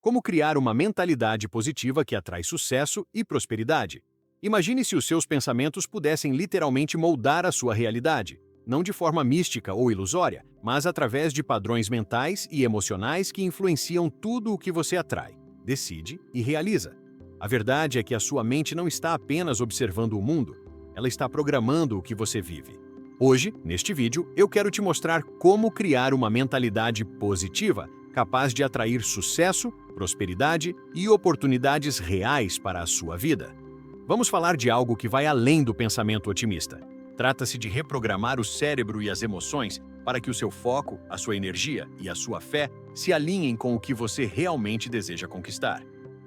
Como criar uma mentalidade positiva que atrai sucesso e prosperidade. Imagine se os seus pensamentos pudessem literalmente moldar a sua realidade, não de forma mística ou ilusória, mas através de padrões mentais e emocionais que influenciam tudo o que você atrai, decide e realiza. A verdade é que a sua mente não está apenas observando o mundo, ela está programando o que você vive. Hoje, neste vídeo, eu quero te mostrar como criar uma mentalidade positiva capaz de atrair sucesso, prosperidade e oportunidades reais para a sua vida. Vamos falar de algo que vai além do pensamento otimista. Trata-se de reprogramar o cérebro e as emoções para que o seu foco, a sua energia e a sua fé se alinhem com o que você realmente deseja conquistar.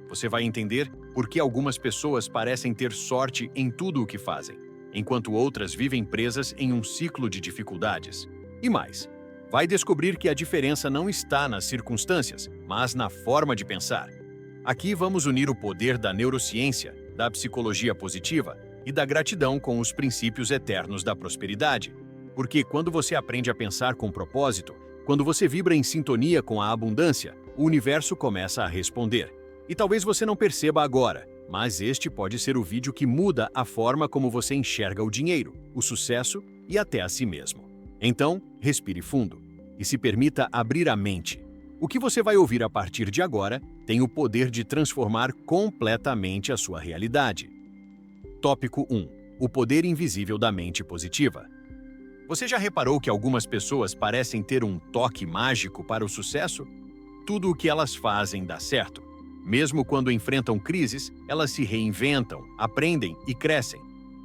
Você vai entender por que algumas pessoas parecem ter sorte em tudo o que fazem, enquanto outras vivem presas em um ciclo de dificuldades. E mais, vai descobrir que a diferença não está nas circunstâncias, mas na forma de pensar. Aqui vamos unir o poder da neurociência, da psicologia positiva e da gratidão com os princípios eternos da prosperidade. Porque quando você aprende a pensar com propósito, quando você vibra em sintonia com a abundância, o universo começa a responder. E talvez você não perceba agora, mas este pode ser o vídeo que muda a forma como você enxerga o dinheiro, o sucesso e até a si mesmo. Então, respire fundo e se permita abrir a mente. O que você vai ouvir a partir de agora tem o poder de transformar completamente a sua realidade. Tópico 1. O poder invisível da mente positiva. Você já reparou que algumas pessoas parecem ter um toque mágico para o sucesso? Tudo o que elas fazem dá certo. Mesmo quando enfrentam crises, elas se reinventam, aprendem e crescem.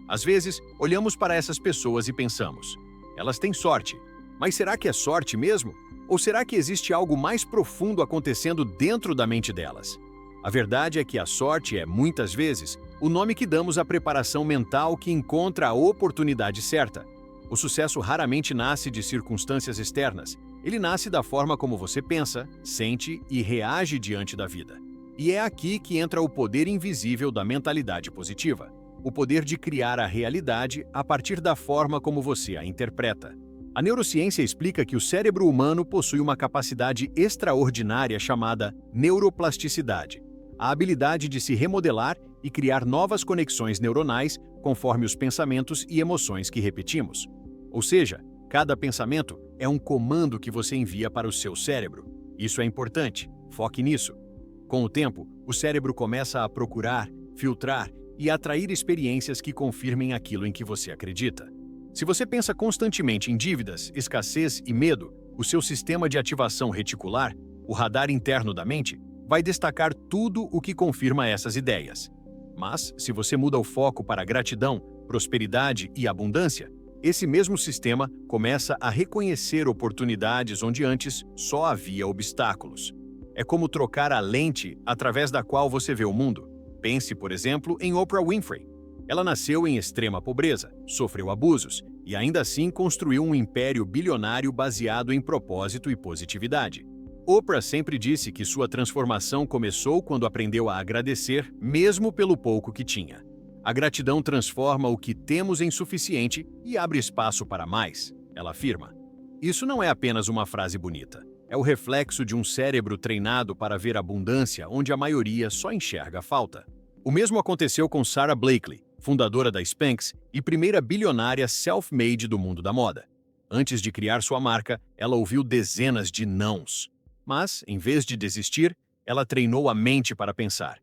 Às vezes, olhamos para essas pessoas e pensamos: elas têm sorte. Mas será que é sorte mesmo? Ou será que existe algo mais profundo acontecendo dentro da mente delas? A verdade é que a sorte é, muitas vezes, o nome que damos à preparação mental que encontra a oportunidade certa. O sucesso raramente nasce de circunstâncias externas. Ele nasce da forma como você pensa, sente e reage diante da vida. E é aqui que entra o poder invisível da mentalidade positiva. O poder de criar a realidade a partir da forma como você a interpreta. A neurociência explica que o cérebro humano possui uma capacidade extraordinária chamada neuroplasticidade, a habilidade de se remodelar e criar novas conexões neuronais conforme os pensamentos e emoções que repetimos. Ou seja, cada pensamento é um comando que você envia para o seu cérebro. Isso é importante, foque nisso. Com o tempo, o cérebro começa a procurar, filtrar e atrair experiências que confirmem aquilo em que você acredita. Se você pensa constantemente em dívidas, escassez e medo, o seu sistema de ativação reticular, o radar interno da mente, vai destacar tudo o que confirma essas ideias. Mas, se você muda o foco para gratidão, prosperidade e abundância, esse mesmo sistema começa a reconhecer oportunidades onde antes só havia obstáculos. É como trocar a lente através da qual você vê o mundo. Pense, por exemplo, em Oprah Winfrey. Ela nasceu em extrema pobreza, sofreu abusos e ainda assim construiu um império bilionário baseado em propósito e positividade. Oprah sempre disse que sua transformação começou quando aprendeu a agradecer, mesmo pelo pouco que tinha. A gratidão transforma o que temos em suficiente e abre espaço para mais, ela afirma. Isso não é apenas uma frase bonita. É o reflexo de um cérebro treinado para ver abundância onde a maioria só enxerga falta. O mesmo aconteceu com Sara Blakely, fundadora da Spanx e primeira bilionária self-made do mundo da moda. Antes de criar sua marca, ela ouviu dezenas de nãos. Mas, em vez de desistir, ela treinou a mente para pensar: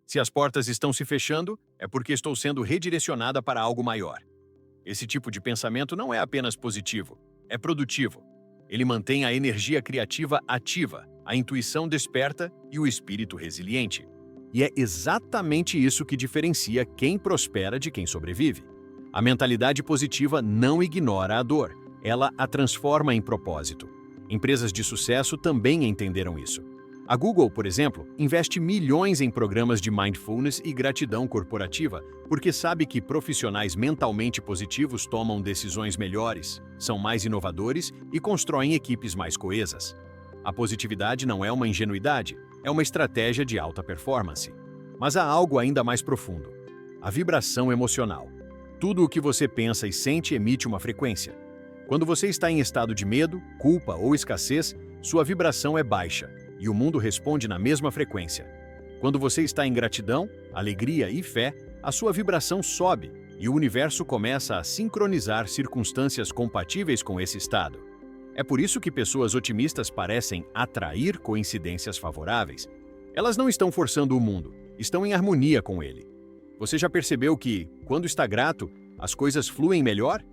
se as portas estão se fechando, é porque estou sendo redirecionada para algo maior. Esse tipo de pensamento não é apenas positivo, é produtivo. Ele mantém a energia criativa ativa, a intuição desperta e o espírito resiliente. E é exatamente isso que diferencia quem prospera de quem sobrevive. A mentalidade positiva não ignora a dor, ela a transforma em propósito. Empresas de sucesso também entenderam isso. A Google, por exemplo, investe milhões em programas de mindfulness e gratidão corporativa porque sabe que profissionais mentalmente positivos tomam decisões melhores, são mais inovadores e constroem equipes mais coesas. A positividade não é uma ingenuidade, é uma estratégia de alta performance. Mas há algo ainda mais profundo: a vibração emocional. Tudo o que você pensa e sente emite uma frequência. Quando você está em estado de medo, culpa ou escassez, sua vibração é baixa, e o mundo responde na mesma frequência. Quando você está em gratidão, alegria e fé, a sua vibração sobe e o universo começa a sincronizar circunstâncias compatíveis com esse estado. É por isso que pessoas otimistas parecem atrair coincidências favoráveis. Elas não estão forçando o mundo, estão em harmonia com ele. Você já percebeu que, quando está grato, as coisas fluem melhor?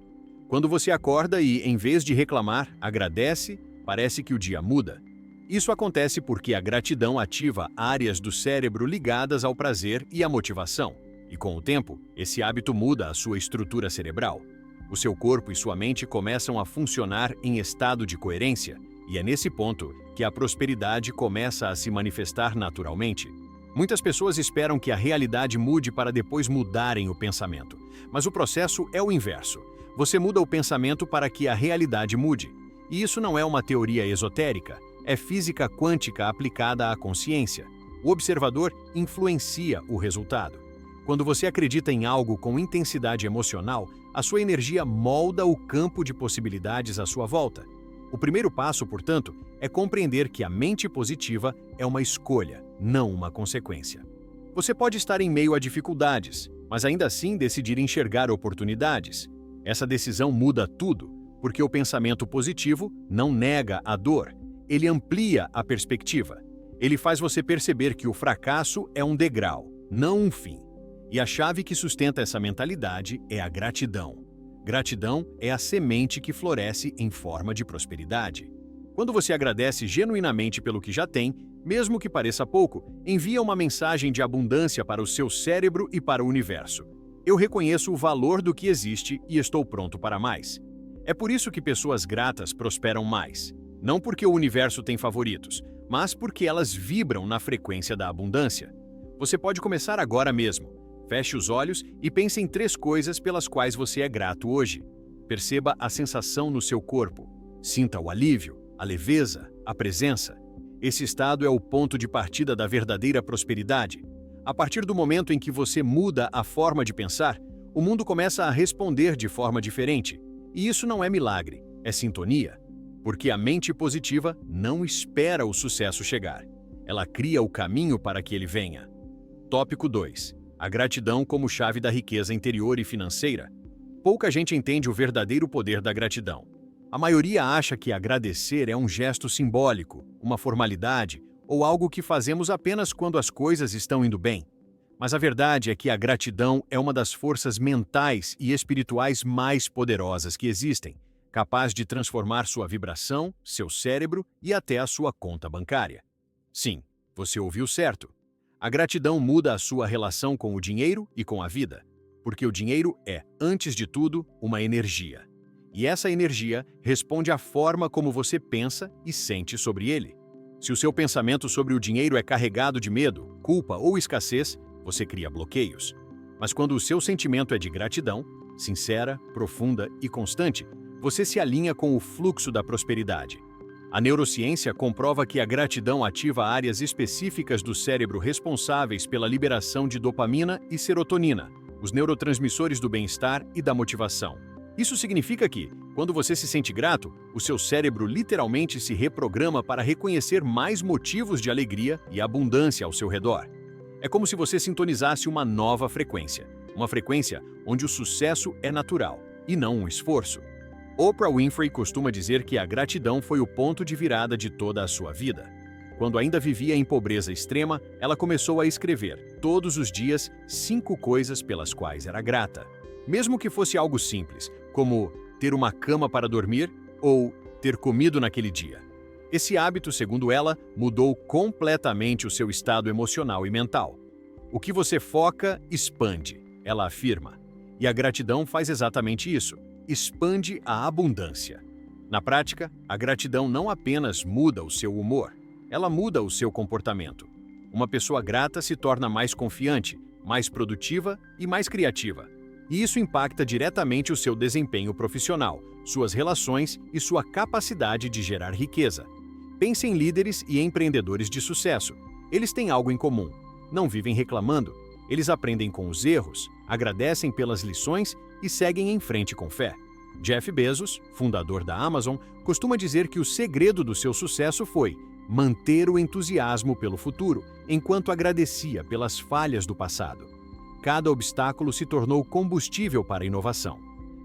Quando você acorda e, em vez de reclamar, agradece, parece que o dia muda. Isso acontece porque a gratidão ativa áreas do cérebro ligadas ao prazer e à motivação. E com o tempo, esse hábito muda a sua estrutura cerebral. O seu corpo e sua mente começam a funcionar em estado de coerência, e é nesse ponto que a prosperidade começa a se manifestar naturalmente. Muitas pessoas esperam que a realidade mude para depois mudarem o pensamento. Mas o processo é o inverso. Você muda o pensamento para que a realidade mude. E isso não é uma teoria esotérica, é física quântica aplicada à consciência. O observador influencia o resultado. Quando você acredita em algo com intensidade emocional, a sua energia molda o campo de possibilidades à sua volta. O primeiro passo, portanto, é compreender que a mente positiva é uma escolha, não uma consequência. Você pode estar em meio a dificuldades, mas ainda assim decidir enxergar oportunidades. Essa decisão muda tudo, porque o pensamento positivo não nega a dor, ele amplia a perspectiva. Ele faz você perceber que o fracasso é um degrau, não um fim. E a chave que sustenta essa mentalidade é a gratidão. Gratidão é a semente que floresce em forma de prosperidade. Quando você agradece genuinamente pelo que já tem, mesmo que pareça pouco, envia uma mensagem de abundância para o seu cérebro e para o universo. Eu reconheço o valor do que existe e estou pronto para mais. É por isso que pessoas gratas prosperam mais. Não porque o universo tem favoritos, mas porque elas vibram na frequência da abundância. Você pode começar agora mesmo. Feche os olhos e pense em 3 coisas pelas quais você é grato hoje. Perceba a sensação no seu corpo. Sinta o alívio, a leveza, a presença. Esse estado é o ponto de partida da verdadeira prosperidade. A partir do momento em que você muda a forma de pensar, o mundo começa a responder de forma diferente. E isso não é milagre, é sintonia. Porque a mente positiva não espera o sucesso chegar. Ela cria o caminho para que ele venha. Tópico 2. A gratidão como chave da riqueza interior e financeira. Pouca gente entende o verdadeiro poder da gratidão. A maioria acha que agradecer é um gesto simbólico, uma formalidade ou algo que fazemos apenas quando as coisas estão indo bem. Mas a verdade é que a gratidão é uma das forças mentais e espirituais mais poderosas que existem, capaz de transformar sua vibração, seu cérebro e até a sua conta bancária. Sim, você ouviu certo. A gratidão muda a sua relação com o dinheiro e com a vida, porque o dinheiro é, antes de tudo, uma energia. E essa energia responde à forma como você pensa e sente sobre ele. Se o seu pensamento sobre o dinheiro é carregado de medo, culpa ou escassez, você cria bloqueios. Mas quando o seu sentimento é de gratidão, sincera, profunda e constante, você se alinha com o fluxo da prosperidade. A neurociência comprova que a gratidão ativa áreas específicas do cérebro responsáveis pela liberação de dopamina e serotonina, os neurotransmissores do bem-estar e da motivação. Isso significa que, quando você se sente grato, o seu cérebro literalmente se reprograma para reconhecer mais motivos de alegria e abundância ao seu redor. É como se você sintonizasse uma nova frequência, uma frequência onde o sucesso é natural e não um esforço. Oprah Winfrey costuma dizer que a gratidão foi o ponto de virada de toda a sua vida. Quando ainda vivia em pobreza extrema, ela começou a escrever, todos os dias, 5 coisas pelas quais era grata. Mesmo que fosse algo simples, como ter uma cama para dormir ou ter comido naquele dia. Esse hábito, segundo ela, mudou completamente o seu estado emocional e mental. O que você foca, expande, ela afirma. E a gratidão faz exatamente isso. Expande a abundância. Na prática, a gratidão não apenas muda o seu humor, ela muda o seu comportamento. Uma pessoa grata se torna mais confiante, mais produtiva e mais criativa. E isso impacta diretamente o seu desempenho profissional, suas relações e sua capacidade de gerar riqueza. Pense em líderes e empreendedores de sucesso. Eles têm algo em comum. Não vivem reclamando. Eles aprendem com os erros, agradecem pelas lições e seguem em frente com fé. Jeff Bezos, fundador da Amazon, costuma dizer que o segredo do seu sucesso foi manter o entusiasmo pelo futuro, enquanto agradecia pelas falhas do passado. Cada obstáculo se tornou combustível para a inovação.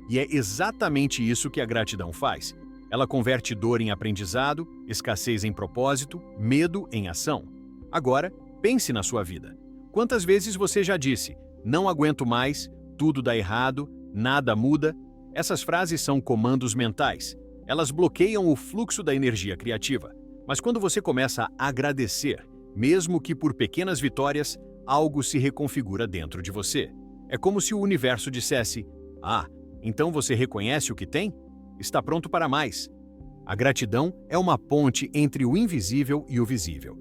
E é exatamente isso que a gratidão faz. Ela converte dor em aprendizado, escassez em propósito, medo em ação. Agora, pense na sua vida. Quantas vezes você já disse, não aguento mais, tudo dá errado, nada muda? Essas frases são comandos mentais. Elas bloqueiam o fluxo da energia criativa. Mas quando você começa a agradecer, mesmo que por pequenas vitórias, algo se reconfigura dentro de você. É como se o universo dissesse, então você reconhece o que tem? Está pronto para mais. A gratidão é uma ponte entre o invisível e o visível.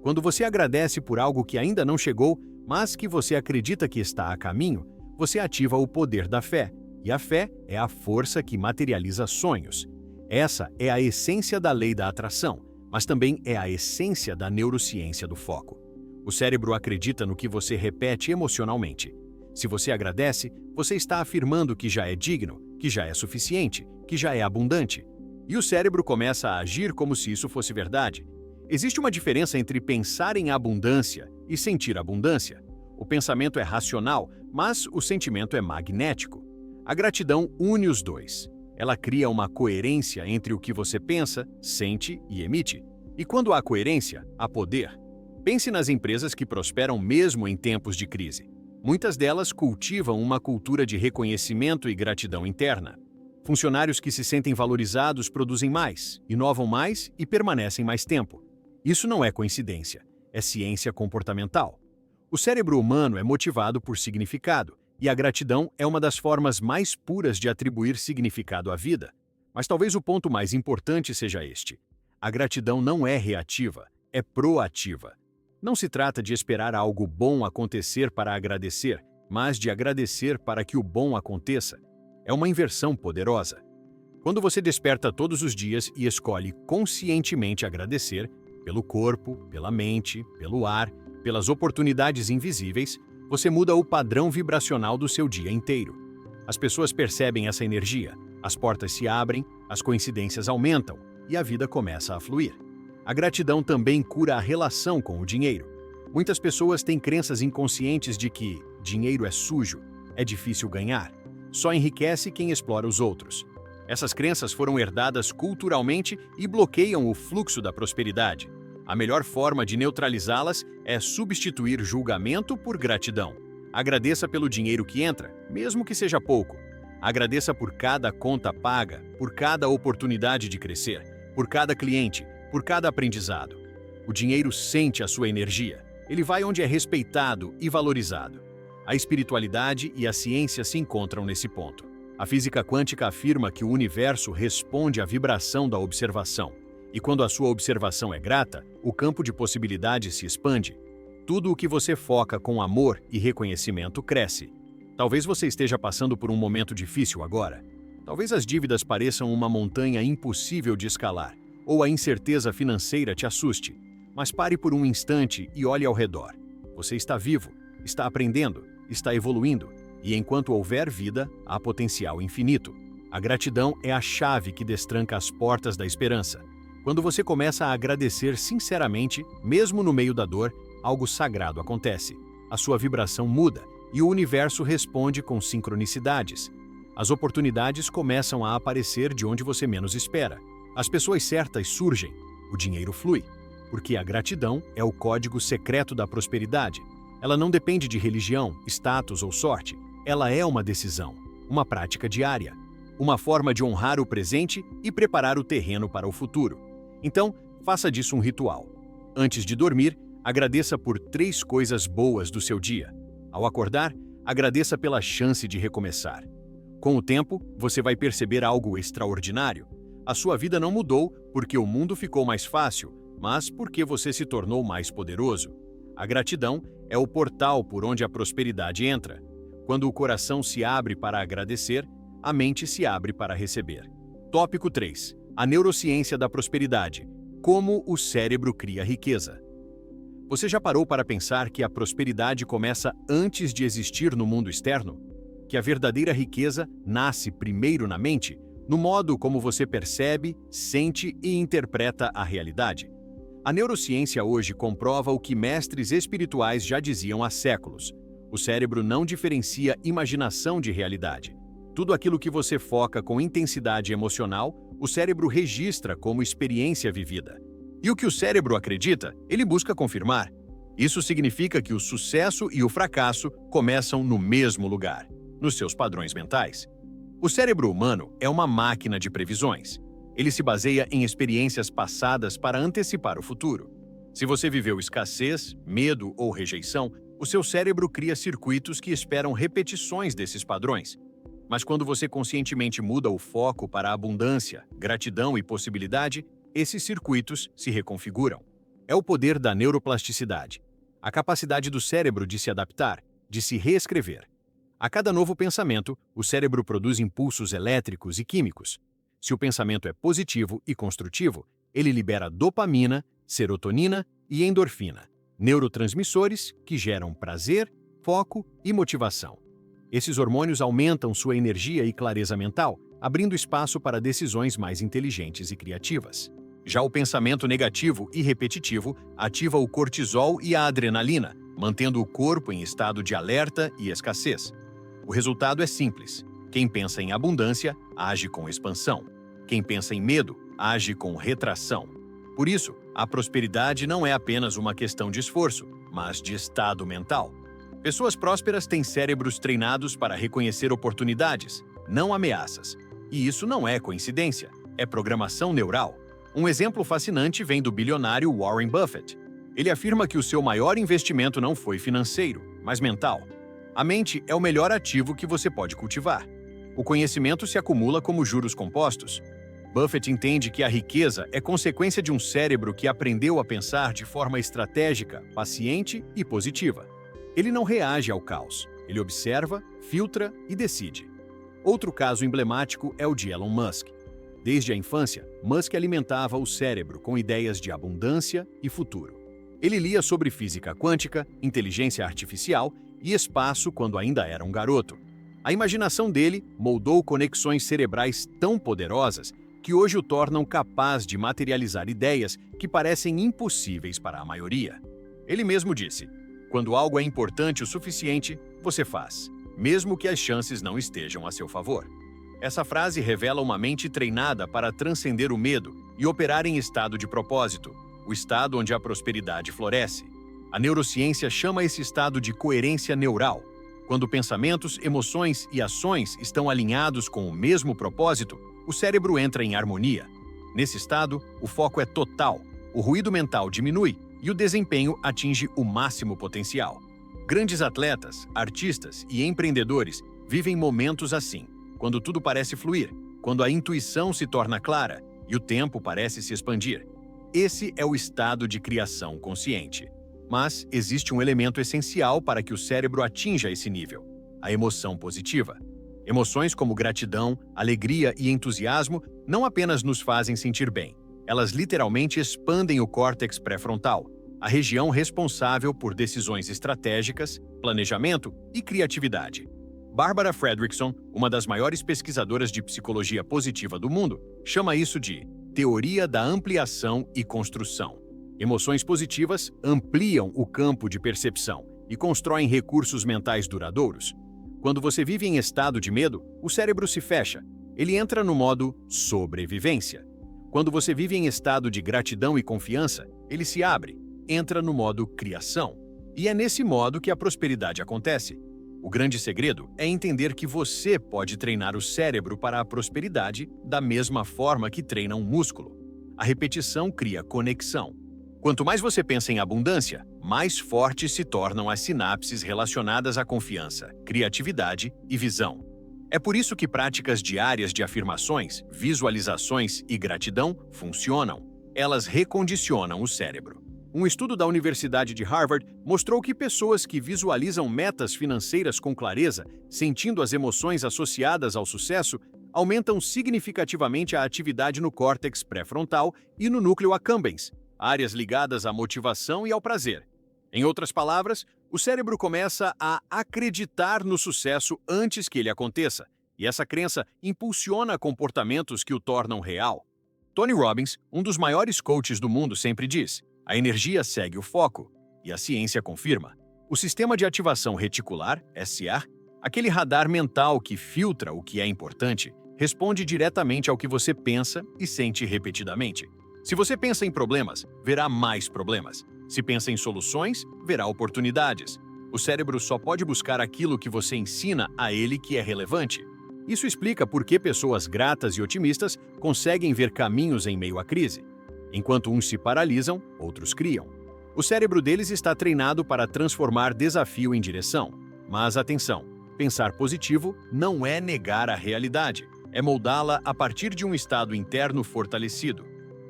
Quando você agradece por algo que ainda não chegou, mas que você acredita que está a caminho, você ativa o poder da fé. E a fé é a força que materializa sonhos. Essa é a essência da lei da atração, mas também é a essência da neurociência do foco. O cérebro acredita no que você repete emocionalmente. Se você agradece, você está afirmando que já é digno, que já é suficiente, que já é abundante. E o cérebro começa a agir como se isso fosse verdade. Existe uma diferença entre pensar em abundância e sentir abundância. O pensamento é racional, mas o sentimento é magnético. A gratidão une os dois. Ela cria uma coerência entre o que você pensa, sente e emite. E quando há coerência, há poder. Pense nas empresas que prosperam mesmo em tempos de crise. Muitas delas cultivam uma cultura de reconhecimento e gratidão interna. Funcionários que se sentem valorizados produzem mais, inovam mais e permanecem mais tempo. Isso não é coincidência, é ciência comportamental. O cérebro humano é motivado por significado, e a gratidão é uma das formas mais puras de atribuir significado à vida. Mas talvez o ponto mais importante seja este. A gratidão não é reativa, é proativa. Não se trata de esperar algo bom acontecer para agradecer, mas de agradecer para que o bom aconteça. É uma inversão poderosa. Quando você desperta todos os dias e escolhe conscientemente agradecer, pelo corpo, pela mente, pelo ar, pelas oportunidades invisíveis, você muda o padrão vibracional do seu dia inteiro. As pessoas percebem essa energia, as portas se abrem, as coincidências aumentam e a vida começa a fluir. A gratidão também cura a relação com o dinheiro. Muitas pessoas têm crenças inconscientes de que dinheiro é sujo, é difícil ganhar, só enriquece quem explora os outros. Essas crenças foram herdadas culturalmente e bloqueiam o fluxo da prosperidade. A melhor forma de neutralizá-las é substituir julgamento por gratidão. Agradeça pelo dinheiro que entra, mesmo que seja pouco. Agradeça por cada conta paga, por cada oportunidade de crescer, por cada cliente, por cada aprendizado. O dinheiro sente a sua energia. Ele vai onde é respeitado e valorizado. A espiritualidade e a ciência se encontram nesse ponto. A física quântica afirma que o universo responde à vibração da observação. E quando a sua observação é grata, o campo de possibilidades se expande. Tudo o que você foca com amor e reconhecimento cresce. Talvez você esteja passando por um momento difícil agora. Talvez as dívidas pareçam uma montanha impossível de escalar, ou a incerteza financeira te assuste. Mas pare por um instante e olhe ao redor. Você está vivo, está aprendendo, está evoluindo, e enquanto houver vida, há potencial infinito. A gratidão é a chave que destranca as portas da esperança. Quando você começa a agradecer sinceramente, mesmo no meio da dor, algo sagrado acontece. A sua vibração muda e o universo responde com sincronicidades. As oportunidades começam a aparecer de onde você menos espera. As pessoas certas surgem, o dinheiro flui, porque a gratidão é o código secreto da prosperidade. Ela não depende de religião, status ou sorte. Ela é uma decisão, uma prática diária, uma forma de honrar o presente e preparar o terreno para o futuro. Então, faça disso um ritual. Antes de dormir, agradeça por 3 coisas boas do seu dia. Ao acordar, agradeça pela chance de recomeçar. Com o tempo, você vai perceber algo extraordinário. A sua vida não mudou porque o mundo ficou mais fácil, mas porque você se tornou mais poderoso. A gratidão é o portal por onde a prosperidade entra. Quando o coração se abre para agradecer, a mente se abre para receber. Tópico 3. A neurociência da prosperidade. Como o cérebro cria riqueza. Você já parou para pensar que a prosperidade começa antes de existir no mundo externo? Que a verdadeira riqueza nasce primeiro na mente, no modo como você percebe, sente e interpreta a realidade? A neurociência hoje comprova o que mestres espirituais já diziam há séculos. O cérebro não diferencia imaginação de realidade. Tudo aquilo que você foca com intensidade emocional, o cérebro registra como experiência vivida. E o que o cérebro acredita, ele busca confirmar. Isso significa que o sucesso e o fracasso começam no mesmo lugar, nos seus padrões mentais. O cérebro humano é uma máquina de previsões. Ele se baseia em experiências passadas para antecipar o futuro. Se você viveu escassez, medo ou rejeição, o seu cérebro cria circuitos que esperam repetições desses padrões. Mas quando você conscientemente muda o foco para a abundância, gratidão e possibilidade, esses circuitos se reconfiguram. É o poder da neuroplasticidade, a capacidade do cérebro de se adaptar, de se reescrever. A cada novo pensamento, o cérebro produz impulsos elétricos e químicos. Se o pensamento é positivo e construtivo, ele libera dopamina, serotonina e endorfina, neurotransmissores que geram prazer, foco e motivação. Esses hormônios aumentam sua energia e clareza mental, abrindo espaço para decisões mais inteligentes e criativas. Já o pensamento negativo e repetitivo ativa o cortisol e a adrenalina, mantendo o corpo em estado de alerta e escassez. O resultado é simples. Quem pensa em abundância, age com expansão. Quem pensa em medo, age com retração. Por isso, a prosperidade não é apenas uma questão de esforço, mas de estado mental. Pessoas prósperas têm cérebros treinados para reconhecer oportunidades, não ameaças. E isso não é coincidência, é programação neural. Um exemplo fascinante vem do bilionário Warren Buffett. Ele afirma que o seu maior investimento não foi financeiro, mas mental. A mente é o melhor ativo que você pode cultivar. O conhecimento se acumula como juros compostos. Buffett entende que a riqueza é consequência de um cérebro que aprendeu a pensar de forma estratégica, paciente e positiva. Ele não reage ao caos, ele observa, filtra e decide. Outro caso emblemático é o de Elon Musk. Desde a infância, Musk alimentava o cérebro com ideias de abundância e futuro. Ele lia sobre física quântica, inteligência artificial e espaço quando ainda era um garoto. A imaginação dele moldou conexões cerebrais tão poderosas que hoje o tornam capaz de materializar ideias que parecem impossíveis para a maioria. Ele mesmo disse: "Quando algo é importante o suficiente, você faz, mesmo que as chances não estejam a seu favor." Essa frase revela uma mente treinada para transcender o medo e operar em estado de propósito, o estado onde a prosperidade floresce. A neurociência chama esse estado de coerência neural. Quando pensamentos, emoções e ações estão alinhados com o mesmo propósito, o cérebro entra em harmonia. Nesse estado, o foco é total, o ruído mental diminui e o desempenho atinge o máximo potencial. Grandes atletas, artistas e empreendedores vivem momentos assim, quando tudo parece fluir, quando a intuição se torna clara e o tempo parece se expandir. Esse é o estado de criação consciente. Mas existe um elemento essencial para que o cérebro atinja esse nível: a emoção positiva. Emoções como gratidão, alegria e entusiasmo não apenas nos fazem sentir bem, elas literalmente expandem o córtex pré-frontal, a região responsável por decisões estratégicas, planejamento e criatividade. Barbara Fredrickson, uma das maiores pesquisadoras de psicologia positiva do mundo, chama isso de teoria da ampliação e construção. Emoções positivas ampliam o campo de percepção e constroem recursos mentais duradouros. Quando você vive em estado de medo, o cérebro se fecha. Ele entra no modo sobrevivência. Quando você vive em estado de gratidão e confiança, ele se abre, entra no modo criação. E é nesse modo que a prosperidade acontece. O grande segredo é entender que você pode treinar o cérebro para a prosperidade da mesma forma que treina um músculo. A repetição cria conexão. Quanto mais você pensa em abundância, mais fortes se tornam as sinapses relacionadas à confiança, criatividade e visão. É por isso que práticas diárias de afirmações, visualizações e gratidão funcionam. Elas recondicionam o cérebro. Um estudo da Universidade de Harvard mostrou que pessoas que visualizam metas financeiras com clareza, sentindo as emoções associadas ao sucesso, aumentam significativamente a atividade no córtex pré-frontal e no núcleo accumbens, áreas ligadas à motivação e ao prazer. Em outras palavras, o cérebro começa a acreditar no sucesso antes que ele aconteça, e essa crença impulsiona comportamentos que o tornam real. Tony Robbins, um dos maiores coaches do mundo, sempre diz: A energia segue o foco, e a ciência confirma. O sistema de ativação reticular, SR, aquele radar mental que filtra o que é importante, responde diretamente ao que você pensa e sente repetidamente. Se você pensa em problemas, verá mais problemas. Se pensa em soluções, verá oportunidades. O cérebro só pode buscar aquilo que você ensina a ele que é relevante. Isso explica por que pessoas gratas e otimistas conseguem ver caminhos em meio à crise. Enquanto uns se paralisam, outros criam. O cérebro deles está treinado para transformar desafio em direção. Mas atenção, pensar positivo não é negar a realidade, é moldá-la a partir de um estado interno fortalecido.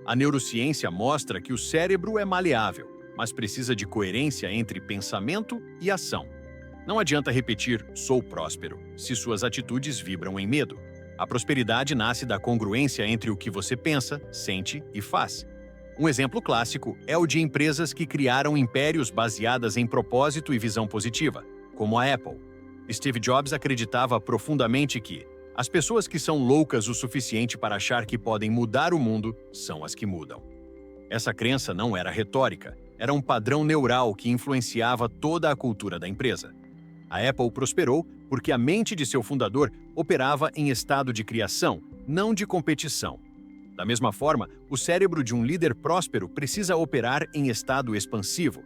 A neurociência mostra que o cérebro é maleável, mas precisa de coerência entre pensamento e ação. Não adianta repetir "sou próspero" se suas atitudes vibram em medo. A prosperidade nasce da congruência entre o que você pensa, sente e faz. Um exemplo clássico é o de empresas que criaram impérios baseadas em propósito e visão positiva, como a Apple. Steve Jobs acreditava profundamente que as pessoas que são loucas o suficiente para achar que podem mudar o mundo são as que mudam. Essa crença não era retórica, era um padrão neural que influenciava toda a cultura da empresa. A Apple prosperou porque a mente de seu fundador operava em estado de criação, não de competição. Da mesma forma, o cérebro de um líder próspero precisa operar em estado expansivo.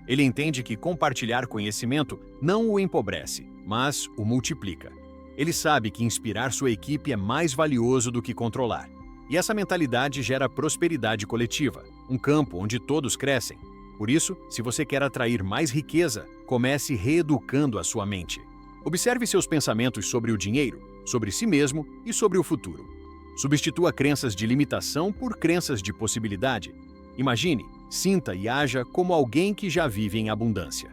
Ele entende que compartilhar conhecimento não o empobrece, mas o multiplica. Ele sabe que inspirar sua equipe é mais valioso do que controlar. E essa mentalidade gera prosperidade coletiva, um campo onde todos crescem. Por isso, se você quer atrair mais riqueza, comece reeducando a sua mente. Observe seus pensamentos sobre o dinheiro, sobre si mesmo e sobre o futuro. Substitua crenças de limitação por crenças de possibilidade. Imagine, sinta e haja como alguém que já vive em abundância.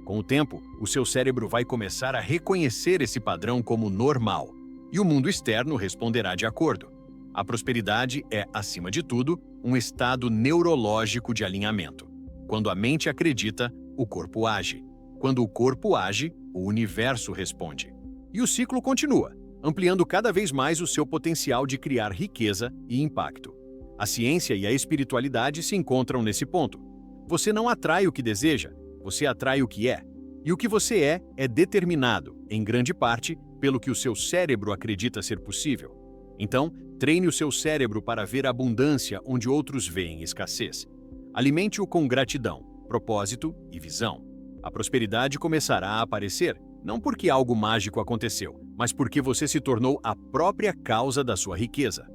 Com o tempo, o seu cérebro vai começar a reconhecer esse padrão como normal, e o mundo externo responderá de acordo. A prosperidade é, acima de tudo, um estado neurológico de alinhamento. Quando a mente acredita, o corpo age. Quando o corpo age, o universo responde. E o ciclo continua, ampliando cada vez mais o seu potencial de criar riqueza e impacto. A ciência e a espiritualidade se encontram nesse ponto. Você não atrai o que deseja, você atrai o que é. E o que você é determinado, em grande parte, pelo que o seu cérebro acredita ser possível. Então, treine o seu cérebro para ver abundância onde outros veem escassez. Alimente-o com gratidão, propósito e visão. A prosperidade começará a aparecer, não porque algo mágico aconteceu, mas porque você se tornou a própria causa da sua riqueza.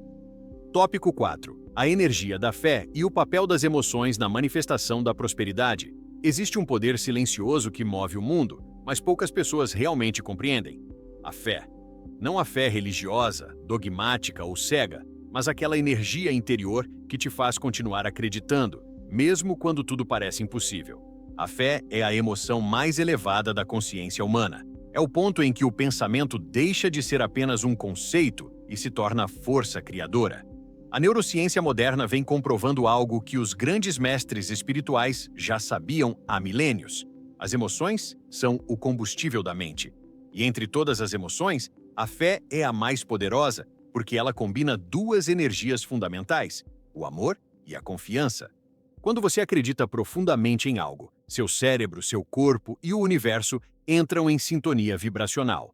Tópico 4. A energia da fé e o papel das emoções na manifestação da prosperidade. Existe um poder silencioso que move o mundo, mas poucas pessoas realmente compreendem. A fé. Não a fé religiosa, dogmática ou cega, mas aquela energia interior que te faz continuar acreditando, mesmo quando tudo parece impossível. A fé é a emoção mais elevada da consciência humana. É o ponto em que o pensamento deixa de ser apenas um conceito e se torna força criadora. A neurociência moderna vem comprovando algo que os grandes mestres espirituais já sabiam há milênios. As emoções são o combustível da mente. E entre todas as emoções, a fé é a mais poderosa porque ela combina duas energias fundamentais, o amor e a confiança. Quando você acredita profundamente em algo, seu cérebro, seu corpo e o universo entram em sintonia vibracional.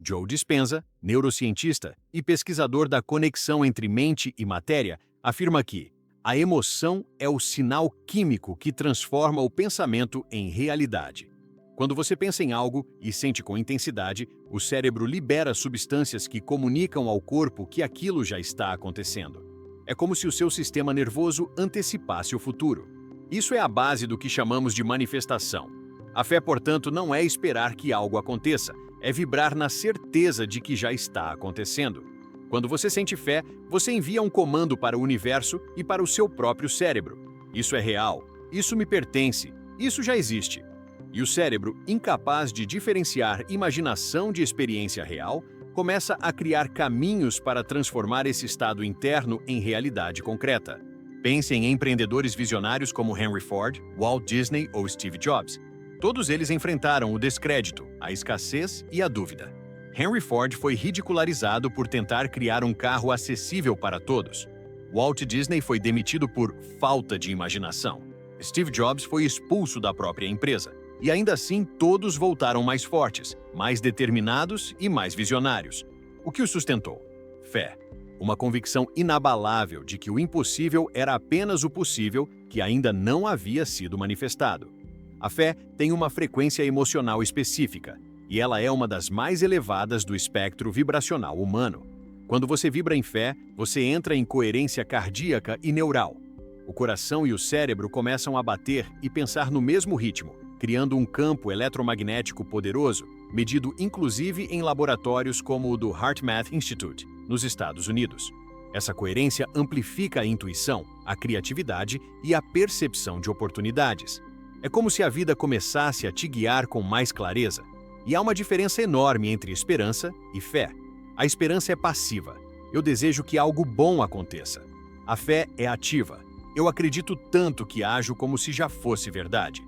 Joe Dispenza, neurocientista e pesquisador da conexão entre mente e matéria, afirma que a emoção é o sinal químico que transforma o pensamento em realidade. Quando você pensa em algo e sente com intensidade, o cérebro libera substâncias que comunicam ao corpo que aquilo já está acontecendo. É como se o seu sistema nervoso antecipasse o futuro. Isso é a base do que chamamos de manifestação. A fé, portanto, não é esperar que algo aconteça, é vibrar na certeza de que já está acontecendo. Quando você sente fé, você envia um comando para o universo e para o seu próprio cérebro. Isso é real, isso me pertence, isso já existe. E o cérebro, incapaz de diferenciar imaginação de experiência real, começa a criar caminhos para transformar esse estado interno em realidade concreta. Pense em empreendedores visionários como Henry Ford, Walt Disney ou Steve Jobs. Todos eles enfrentaram o descrédito, a escassez e a dúvida. Henry Ford foi ridicularizado por tentar criar um carro acessível para todos. Walt Disney foi demitido por falta de imaginação. Steve Jobs foi expulso da própria empresa. E ainda assim, todos voltaram mais fortes, mais determinados e mais visionários. O que o sustentou? Fé. Uma convicção inabalável de que o impossível era apenas o possível que ainda não havia sido manifestado. A fé tem uma frequência emocional específica, e ela é uma das mais elevadas do espectro vibracional humano. Quando você vibra em fé, você entra em coerência cardíaca e neural. O coração e o cérebro começam a bater e pensar no mesmo ritmo, criando um campo eletromagnético poderoso, medido inclusive em laboratórios como o do HeartMath Institute, nos Estados Unidos. Essa coerência amplifica a intuição, a criatividade e a percepção de oportunidades. É como se a vida começasse a te guiar com mais clareza. E há uma diferença enorme entre esperança e fé. A esperança é passiva. Eu desejo que algo bom aconteça. A fé é ativa. Eu acredito tanto que ajo como se já fosse verdade.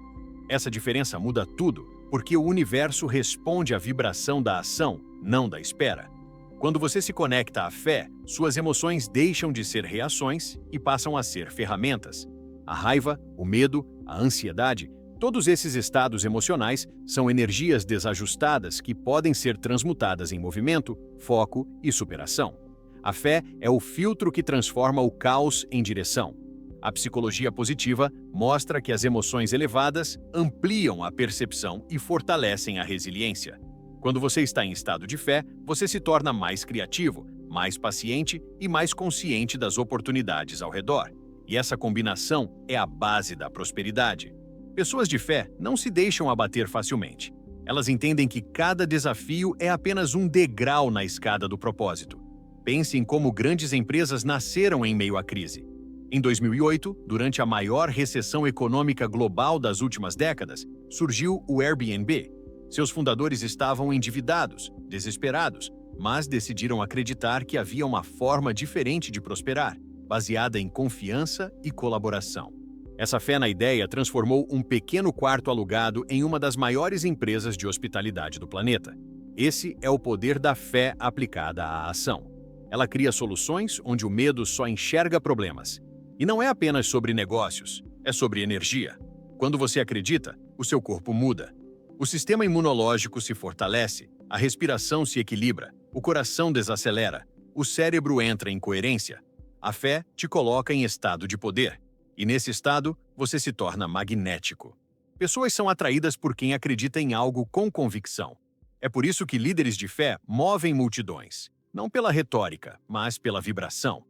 Essa diferença muda tudo, porque o universo responde à vibração da ação, não da espera. Quando você se conecta à fé, suas emoções deixam de ser reações e passam a ser ferramentas. A raiva, o medo, a ansiedade, todos esses estados emocionais são energias desajustadas que podem ser transmutadas em movimento, foco e superação. A fé é o filtro que transforma o caos em direção. A psicologia positiva mostra que as emoções elevadas ampliam a percepção e fortalecem a resiliência. Quando você está em estado de fé, você se torna mais criativo, mais paciente e mais consciente das oportunidades ao redor. E essa combinação é a base da prosperidade. Pessoas de fé não se deixam abater facilmente. Elas entendem que cada desafio é apenas um degrau na escada do propósito. Pense em como grandes empresas nasceram em meio à crise. Em 2008, durante a maior recessão econômica global das últimas décadas, surgiu o Airbnb. Seus fundadores estavam endividados, desesperados, mas decidiram acreditar que havia uma forma diferente de prosperar, baseada em confiança e colaboração. Essa fé na ideia transformou um pequeno quarto alugado em uma das maiores empresas de hospitalidade do planeta. Esse é o poder da fé aplicada à ação. Ela cria soluções onde o medo só enxerga problemas. E não é apenas sobre negócios, é sobre energia. Quando você acredita, o seu corpo muda. O sistema imunológico se fortalece, a respiração se equilibra, o coração desacelera, o cérebro entra em coerência. A fé te coloca em estado de poder. E nesse estado, você se torna magnético. Pessoas são atraídas por quem acredita em algo com convicção. É por isso que líderes de fé movem multidões, não pela retórica, mas pela vibração.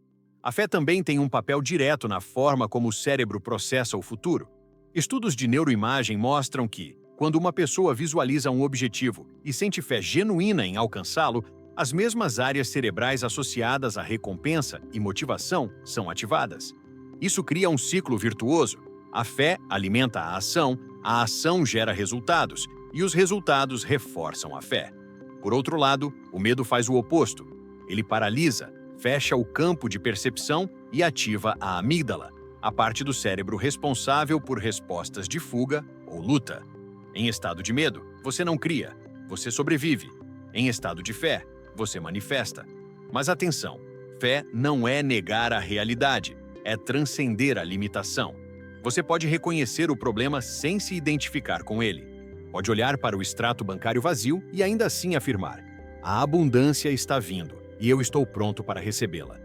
A fé também tem um papel direto na forma como o cérebro processa o futuro. Estudos de neuroimagem mostram que, quando uma pessoa visualiza um objetivo e sente fé genuína em alcançá-lo, as mesmas áreas cerebrais associadas à recompensa e motivação são ativadas. Isso cria um ciclo virtuoso. A fé alimenta a ação gera resultados, e os resultados reforçam a fé. Por outro lado, o medo faz o oposto. Ele paralisa, fecha o campo de percepção e ativa a amígdala, a parte do cérebro responsável por respostas de fuga ou luta. Em estado de medo, você não cria, você sobrevive. Em estado de fé, você manifesta. Mas atenção, fé não é negar a realidade, é transcender a limitação. Você pode reconhecer o problema sem se identificar com ele. Pode olhar para o extrato bancário vazio e ainda assim afirmar: a abundância está vindo e eu estou pronto para recebê-la.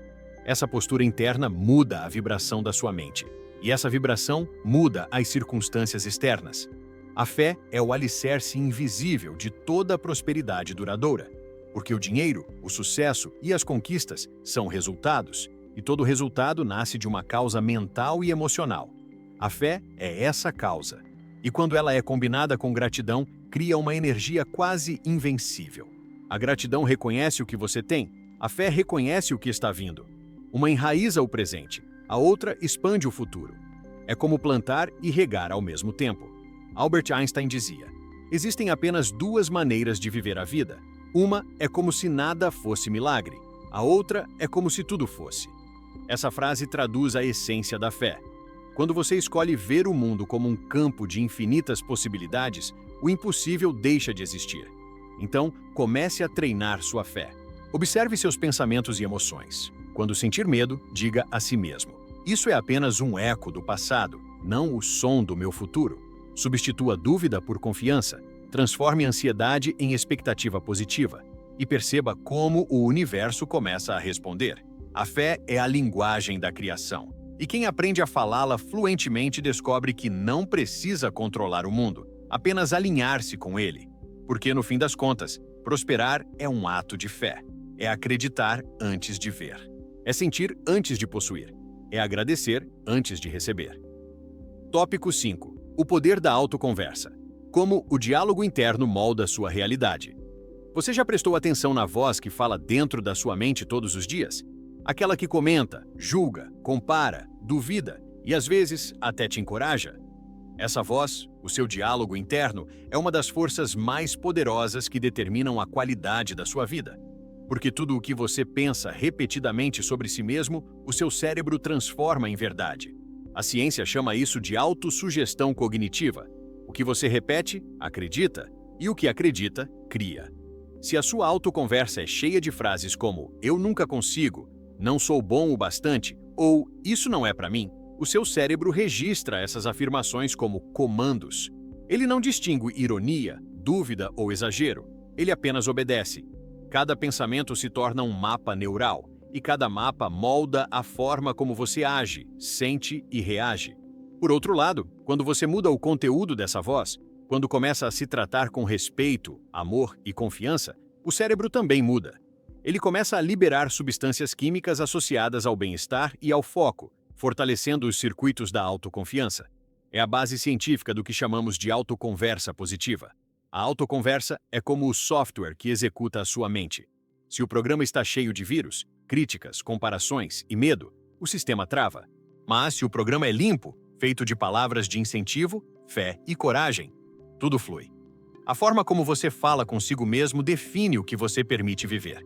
Essa postura interna muda a vibração da sua mente. E essa vibração muda as circunstâncias externas. A fé é o alicerce invisível de toda a prosperidade duradoura. Porque o dinheiro, o sucesso e as conquistas são resultados, e todo resultado nasce de uma causa mental e emocional. A fé é essa causa. E quando ela é combinada com gratidão, cria uma energia quase invencível. A gratidão reconhece o que você tem, a fé reconhece o que está vindo. Uma enraiza o presente, a outra expande o futuro. É como plantar e regar ao mesmo tempo. Albert Einstein dizia: existem apenas duas maneiras de viver a vida. Uma é como se nada fosse milagre, a outra é como se tudo fosse. Essa frase traduz a essência da fé. Quando você escolhe ver o mundo como um campo de infinitas possibilidades, o impossível deixa de existir. Então, comece a treinar sua fé. Observe seus pensamentos e emoções. Quando sentir medo, diga a si mesmo: isso é apenas um eco do passado. não o som do meu futuro. Substitua dúvida por confiança, transforme ansiedade em expectativa positiva e perceba como o universo começa a responder. A fé é a linguagem da criação, e quem aprende a falá-la fluentemente descobre que não precisa controlar o mundo, apenas alinhar-se com ele. Porque, no fim das contas, prosperar é um ato de fé. É acreditar antes de ver. É sentir antes de possuir. É agradecer antes de receber. Tópico 5. O poder da autoconversa. Como o diálogo interno molda sua realidade. Você já prestou atenção na voz que fala dentro da sua mente todos os dias? Aquela que comenta, julga, compara, duvida e, às vezes, até te encoraja? Essa voz, o seu diálogo interno, é uma das forças mais poderosas que determinam a qualidade da sua vida. Porque tudo o que você pensa repetidamente sobre si mesmo, o seu cérebro transforma em verdade. A ciência chama isso de autossugestão cognitiva. O que você repete, acredita, e o que acredita, cria. Se a sua autoconversa é cheia de frases como "eu nunca consigo", "não sou bom o bastante" ou "isso não é para mim", o seu cérebro registra essas afirmações como comandos. Ele não distingue ironia, dúvida ou exagero. Ele apenas obedece. Cada pensamento se torna um mapa neural, e cada mapa molda a forma como você age, sente e reage. Por outro lado, quando você muda o conteúdo dessa voz, quando começa a se tratar com respeito, amor e confiança, o cérebro também muda. Ele começa a liberar substâncias químicas associadas ao bem-estar e ao foco, fortalecendo os circuitos da autoconfiança. É a base científica do que chamamos de autoconversa positiva. A autoconversa é como o software que executa a sua mente. Se o programa está cheio de vírus, críticas, comparações e medo, o sistema trava. Mas se o programa é limpo, feito de palavras de incentivo, fé e coragem, tudo flui. A forma como você fala consigo mesmo define o que você permite viver.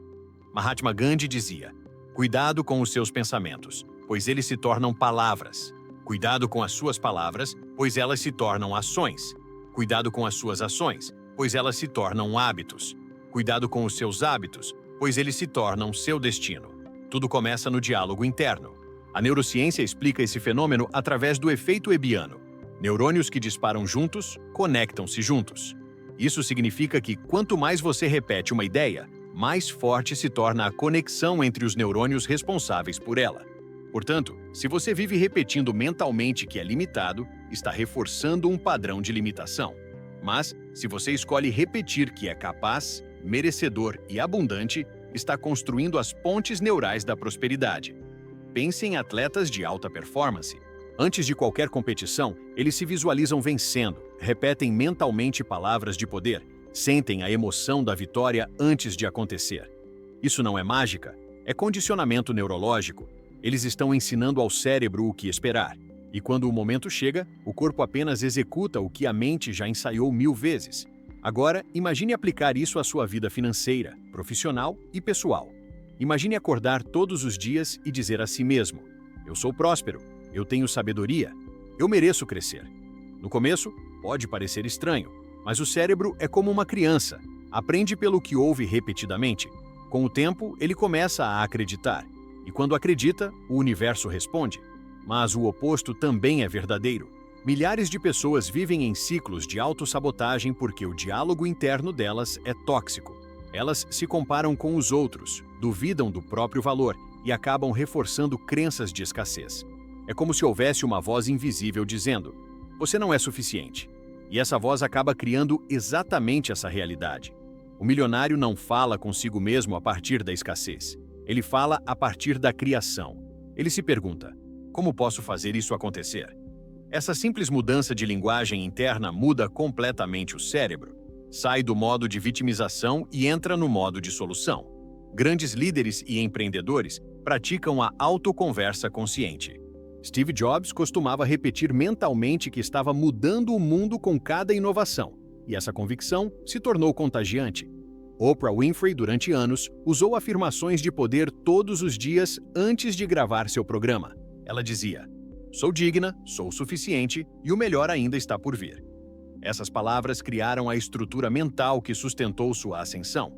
Mahatma Gandhi dizia: "Cuidado com os seus pensamentos, pois eles se tornam palavras. Cuidado com as suas palavras, pois elas se tornam ações. Cuidado com as suas ações, pois elas se tornam hábitos. Cuidado com os seus hábitos, pois eles se tornam seu destino." Tudo começa no diálogo interno. A neurociência explica esse fenômeno através do efeito Hebbiano. Neurônios que disparam juntos, conectam-se juntos. Isso significa que quanto mais você repete uma ideia, mais forte se torna a conexão entre os neurônios responsáveis por ela. Portanto, se você vive repetindo mentalmente que é limitado, está reforçando um padrão de limitação. Mas, se você escolhe repetir que é capaz, merecedor e abundante, está construindo as pontes neurais da prosperidade. Pense em atletas de alta performance. Antes de qualquer competição, eles se visualizam vencendo, repetem mentalmente palavras de poder, sentem a emoção da vitória antes de acontecer. Isso não é mágica, é condicionamento neurológico. Eles estão ensinando ao cérebro o que esperar. E quando o momento chega, o corpo apenas executa o que a mente já ensaiou 1000 vezes. Agora, imagine aplicar isso à sua vida financeira, profissional e pessoal. Imagine acordar todos os dias e dizer a si mesmo: "Eu sou próspero, eu tenho sabedoria, eu mereço crescer." No começo, pode parecer estranho, mas o cérebro é como uma criança, aprende pelo que ouve repetidamente. Com o tempo, ele começa a acreditar, e quando acredita, o universo responde. Mas o oposto também é verdadeiro. Milhares de pessoas vivem em ciclos de autossabotagem porque o diálogo interno delas é tóxico. Elas se comparam com os outros, duvidam do próprio valor e acabam reforçando crenças de escassez. É como se houvesse uma voz invisível dizendo: "Você não é suficiente." E essa voz acaba criando exatamente essa realidade. O milionário não fala consigo mesmo a partir da escassez. Ele fala a partir da criação. Ele se pergunta: "Como posso fazer isso acontecer?" Essa simples mudança de linguagem interna muda completamente o cérebro. Sai do modo de vitimização e entra no modo de solução. Grandes líderes e empreendedores praticam a autoconversa consciente. Steve Jobs costumava repetir mentalmente que estava mudando o mundo com cada inovação, e essa convicção se tornou contagiante. Oprah Winfrey, durante anos, usou afirmações de poder todos os dias antes de gravar seu programa. Ela dizia: "Sou digna, sou suficiente e o melhor ainda está por vir." Essas palavras criaram a estrutura mental que sustentou sua ascensão.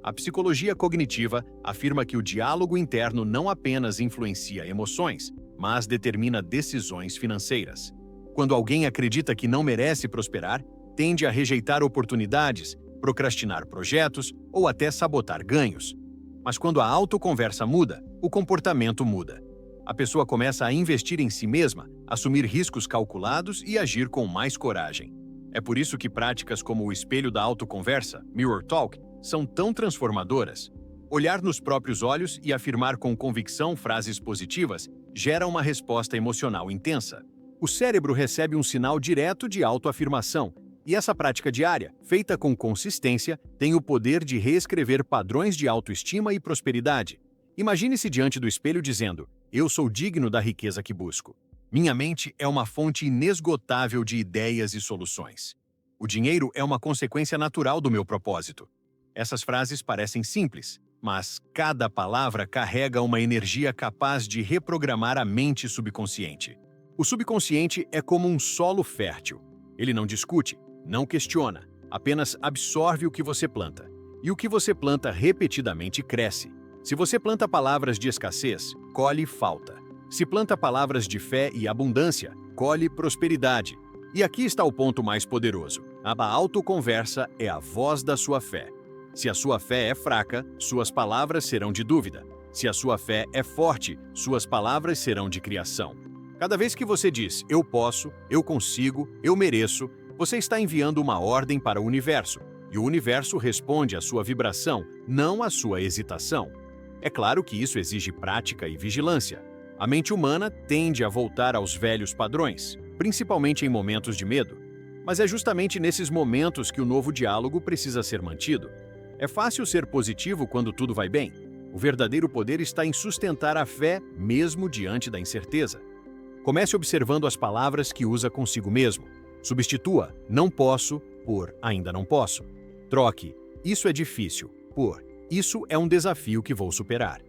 A psicologia cognitiva afirma que o diálogo interno não apenas influencia emoções, mas determina decisões financeiras. Quando alguém acredita que não merece prosperar, tende a rejeitar oportunidades, procrastinar projetos ou até sabotar ganhos. Mas quando a autoconversa muda, o comportamento muda. A pessoa começa a investir em si mesma, assumir riscos calculados e agir com mais coragem. É por isso que práticas como o espelho da autoconversa, Mirror Talk, são tão transformadoras. Olhar nos próprios olhos e afirmar com convicção frases positivas gera uma resposta emocional intensa. O cérebro recebe um sinal direto de autoafirmação, e essa prática diária, feita com consistência, tem o poder de reescrever padrões de autoestima e prosperidade. Imagine-se diante do espelho dizendo: "Eu sou digno da riqueza que busco. Minha mente é uma fonte inesgotável de ideias e soluções. O dinheiro é uma consequência natural do meu propósito." Essas frases parecem simples, mas cada palavra carrega uma energia capaz de reprogramar a mente subconsciente. O subconsciente é como um solo fértil. Ele não discute, não questiona, apenas absorve o que você planta. E o que você planta repetidamente cresce. Se você planta palavras de escassez, colhe falta. Se planta palavras de fé e abundância, colhe prosperidade. E aqui está o ponto mais poderoso. A autoconversa é a voz da sua fé. Se a sua fé é fraca, suas palavras serão de dúvida. Se a sua fé é forte, suas palavras serão de criação. Cada vez que você diz "eu posso", "eu consigo", "eu mereço", você está enviando uma ordem para o universo. E o universo responde à sua vibração, não à sua hesitação. É claro que isso exige prática e vigilância. A mente humana tende a voltar aos velhos padrões, principalmente em momentos de medo. Mas é justamente nesses momentos que o novo diálogo precisa ser mantido. É fácil ser positivo quando tudo vai bem. O verdadeiro poder está em sustentar a fé mesmo diante da incerteza. Comece observando as palavras que usa consigo mesmo. Substitua "não posso" por "ainda não posso". Troque "isso é difícil" por "isso é um desafio que vou superar".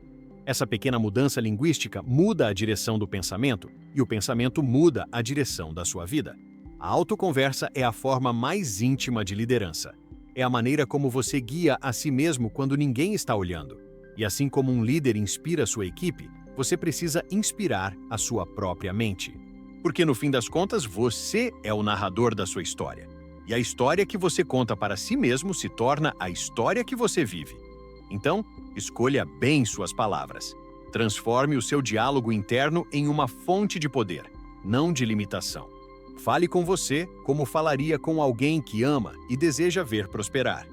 Essa pequena mudança linguística muda a direção do pensamento e o pensamento muda a direção da sua vida. A autoconversa é a forma mais íntima de liderança. É a maneira como você guia a si mesmo quando ninguém está olhando. E assim como um líder inspira sua equipe, você precisa inspirar a sua própria mente. Porque no fim das contas, você é o narrador da sua história. E a história que você conta para si mesmo se torna a história que você vive. Então, escolha bem suas palavras. Transforme o seu diálogo interno em uma fonte de poder, não de limitação. Fale com você como falaria com alguém que ama e deseja ver prosperar.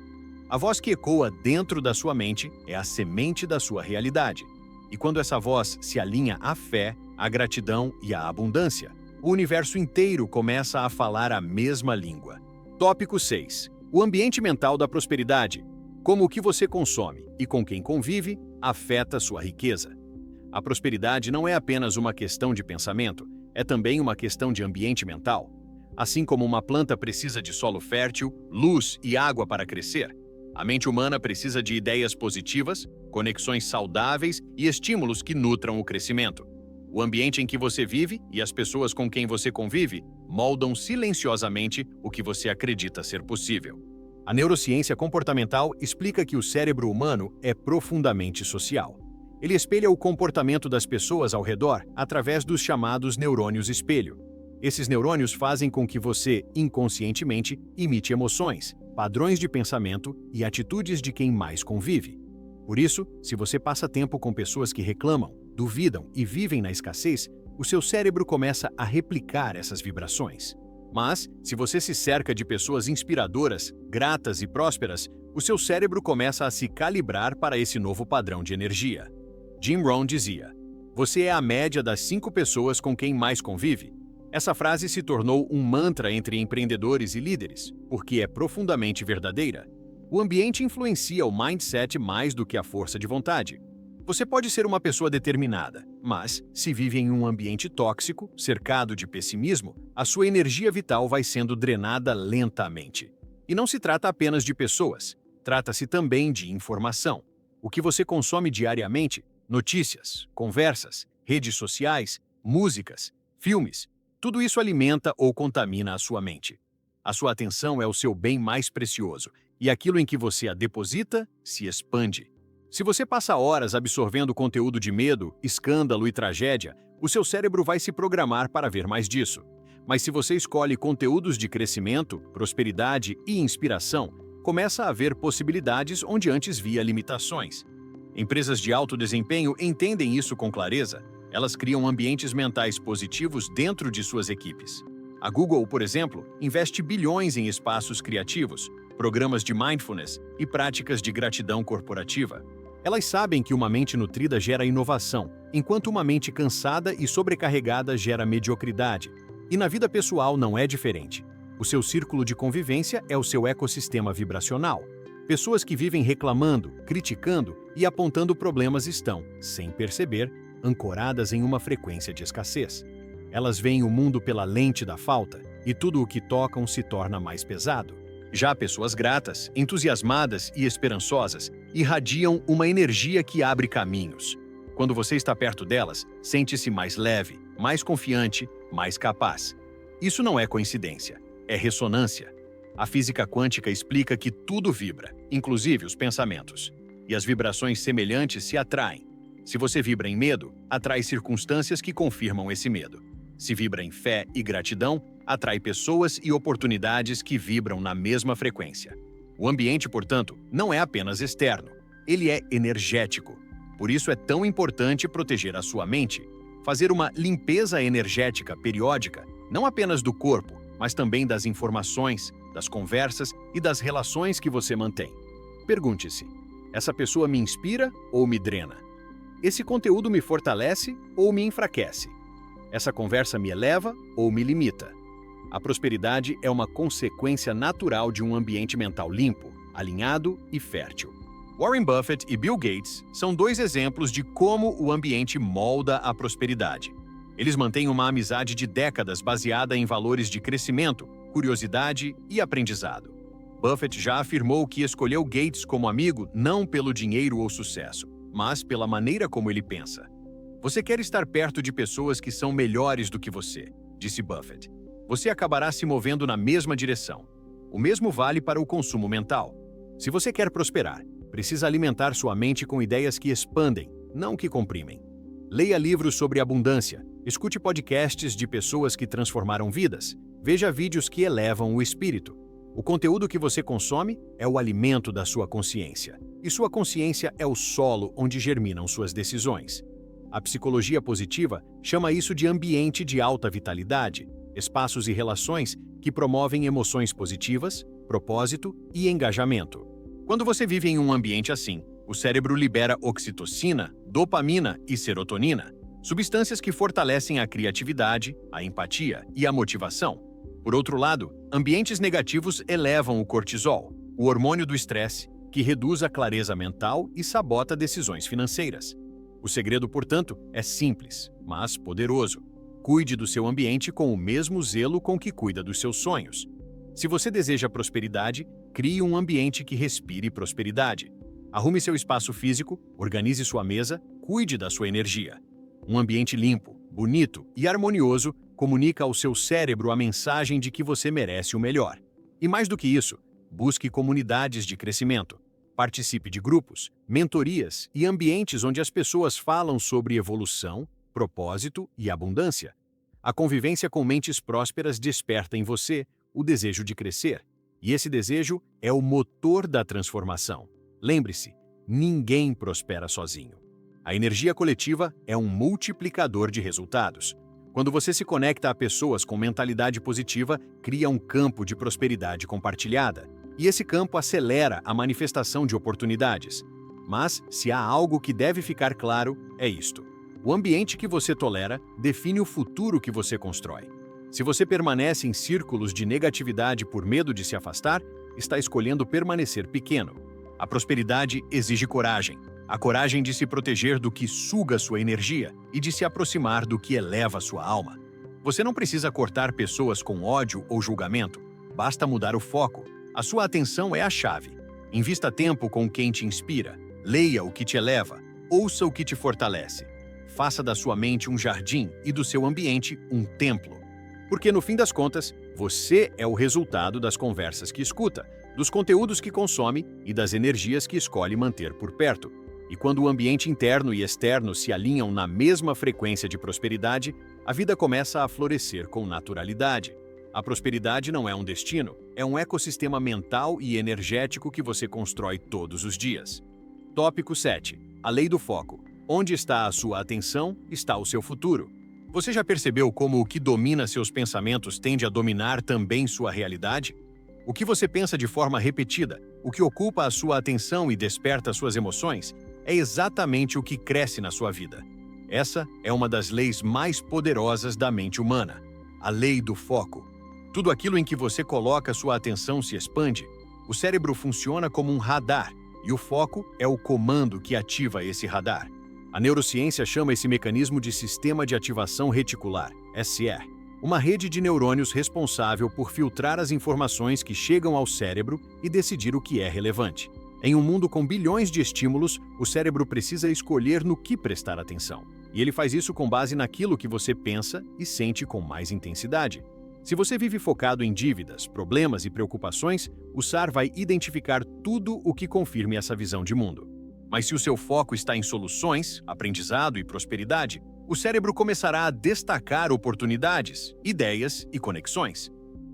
A voz que ecoa dentro da sua mente é a semente da sua realidade. E quando essa voz se alinha à fé, à gratidão e à abundância, o universo inteiro começa a falar a mesma língua. Tópico 6. O ambiente mental da prosperidade. Como o que você consome e com quem convive afeta sua riqueza. A prosperidade não é apenas uma questão de pensamento, é também uma questão de ambiente mental. Assim como uma planta precisa de solo fértil, luz e água para crescer, a mente humana precisa de ideias positivas, conexões saudáveis e estímulos que nutram o crescimento. O ambiente em que você vive e as pessoas com quem você convive moldam silenciosamente o que você acredita ser possível. A neurociência comportamental explica que o cérebro humano é profundamente social. Ele espelha o comportamento das pessoas ao redor através dos chamados neurônios espelho. Esses neurônios fazem com que você, inconscientemente, imite emoções, padrões de pensamento e atitudes de quem mais convive. Por isso, se você passa tempo com pessoas que reclamam, duvidam e vivem na escassez, o seu cérebro começa a replicar essas vibrações. Mas, se você se cerca de pessoas inspiradoras, gratas e prósperas, o seu cérebro começa a se calibrar para esse novo padrão de energia. Jim Rohn dizia: "Você é a média das 5 pessoas com quem mais convive." Essa frase se tornou um mantra entre empreendedores e líderes, porque é profundamente verdadeira. O ambiente influencia o mindset mais do que a força de vontade. Você pode ser uma pessoa determinada, mas, se vive em um ambiente tóxico, cercado de pessimismo, a sua energia vital vai sendo drenada lentamente. E não se trata apenas de pessoas, trata-se também de informação. O que você consome diariamente, notícias, conversas, redes sociais, músicas, filmes, tudo isso alimenta ou contamina a sua mente. A sua atenção é o seu bem mais precioso, e aquilo em que você a deposita se expande. Se você passa horas absorvendo conteúdo de medo, escândalo e tragédia, o seu cérebro vai se programar para ver mais disso. Mas se você escolhe conteúdos de crescimento, prosperidade e inspiração, começa a haver possibilidades onde antes via limitações. Empresas de alto desempenho entendem isso com clareza. Elas criam ambientes mentais positivos dentro de suas equipes. A Google, por exemplo, investe bilhões em espaços criativos, programas de mindfulness e práticas de gratidão corporativa. Elas sabem que uma mente nutrida gera inovação, enquanto uma mente cansada e sobrecarregada gera mediocridade. E na vida pessoal não é diferente. O seu círculo de convivência é o seu ecossistema vibracional. Pessoas que vivem reclamando, criticando e apontando problemas estão, sem perceber, ancoradas em uma frequência de escassez. Elas veem o mundo pela lente da falta e tudo o que tocam se torna mais pesado. Já pessoas gratas, entusiasmadas e esperançosas irradiam uma energia que abre caminhos. Quando você está perto delas, sente-se mais leve, mais confiante, mais capaz. Isso não é coincidência, é ressonância. A física quântica explica que tudo vibra, inclusive os pensamentos. E as vibrações semelhantes se atraem. Se você vibra em medo, atrai circunstâncias que confirmam esse medo. Se vibra em fé e gratidão, atrai pessoas e oportunidades que vibram na mesma frequência. O ambiente, portanto, não é apenas externo, ele é energético. Por isso é tão importante proteger a sua mente, fazer uma limpeza energética periódica, não apenas do corpo, mas também das informações, das conversas e das relações que você mantém. Pergunte-se: essa pessoa me inspira ou me drena? Esse conteúdo me fortalece ou me enfraquece? Essa conversa me eleva ou me limita? A prosperidade é uma consequência natural de um ambiente mental limpo, alinhado e fértil. Warren Buffett e Bill Gates são dois exemplos de como o ambiente molda a prosperidade. Eles mantêm uma amizade de décadas baseada em valores de crescimento, curiosidade e aprendizado. Buffett já afirmou que escolheu Gates como amigo não pelo dinheiro ou sucesso, mas pela maneira como ele pensa. Você quer estar perto de pessoas que são melhores do que você, disse Buffett. Você acabará se movendo na mesma direção. O mesmo vale para o consumo mental. Se você quer prosperar, precisa alimentar sua mente com ideias que expandem, não que comprimem. Leia livros sobre abundância, escute podcasts de pessoas que transformaram vidas, veja vídeos que elevam o espírito. O conteúdo que você consome é o alimento da sua consciência, e sua consciência é o solo onde germinam suas decisões. A psicologia positiva chama isso de ambiente de alta vitalidade, espaços e relações que promovem emoções positivas, propósito e engajamento. Quando você vive em um ambiente assim, o cérebro libera oxitocina, dopamina e serotonina, substâncias que fortalecem a criatividade, a empatia e a motivação. Por outro lado, ambientes negativos elevam o cortisol, o hormônio do estresse, que reduz a clareza mental e sabota decisões financeiras. O segredo, portanto, é simples, mas poderoso. Cuide do seu ambiente com o mesmo zelo com que cuida dos seus sonhos. Se você deseja prosperidade, crie um ambiente que respire prosperidade. Arrume seu espaço físico, organize sua mesa, cuide da sua energia. Um ambiente limpo, bonito e harmonioso comunica ao seu cérebro a mensagem de que você merece o melhor. E mais do que isso, busque comunidades de crescimento. Participe de grupos, mentorias e ambientes onde as pessoas falam sobre evolução, propósito e abundância. A convivência com mentes prósperas desperta em você o desejo de crescer, e esse desejo é o motor da transformação. Lembre-se, ninguém prospera sozinho. A energia coletiva é um multiplicador de resultados. Quando você se conecta a pessoas com mentalidade positiva, cria um campo de prosperidade compartilhada, e esse campo acelera a manifestação de oportunidades. Mas, se há algo que deve ficar claro, é isto: o ambiente que você tolera define o futuro que você constrói. Se você permanece em círculos de negatividade por medo de se afastar, está escolhendo permanecer pequeno. A prosperidade exige coragem. A coragem de se proteger do que suga sua energia e de se aproximar do que eleva sua alma. Você não precisa cortar pessoas com ódio ou julgamento. Basta mudar o foco. A sua atenção é a chave. Invista tempo com quem te inspira. Leia o que te eleva. Ouça o que te fortalece. Faça da sua mente um jardim e do seu ambiente um templo. Porque, no fim das contas, você é o resultado das conversas que escuta, dos conteúdos que consome e das energias que escolhe manter por perto. E quando o ambiente interno e externo se alinham na mesma frequência de prosperidade, a vida começa a florescer com naturalidade. A prosperidade não é um destino, é um ecossistema mental e energético que você constrói todos os dias. Tópico 7. A lei do foco. Onde está a sua atenção, está o seu futuro. Você já percebeu como o que domina seus pensamentos tende a dominar também sua realidade? O que você pensa de forma repetida, o que ocupa a sua atenção e desperta suas emoções, é exatamente o que cresce na sua vida. Essa é uma das leis mais poderosas da mente humana, a lei do foco. Tudo aquilo em que você coloca sua atenção se expande. O cérebro funciona como um radar, e o foco é o comando que ativa esse radar. A neurociência chama esse mecanismo de Sistema de Ativação Reticular, SR, uma rede de neurônios responsável por filtrar as informações que chegam ao cérebro e decidir o que é relevante. Em um mundo com bilhões de estímulos, o cérebro precisa escolher no que prestar atenção. E ele faz isso com base naquilo que você pensa e sente com mais intensidade. Se você vive focado em dívidas, problemas e preocupações, o SAR vai identificar tudo o que confirme essa visão de mundo. Mas se o seu foco está em soluções, aprendizado e prosperidade, o cérebro começará a destacar oportunidades, ideias e conexões.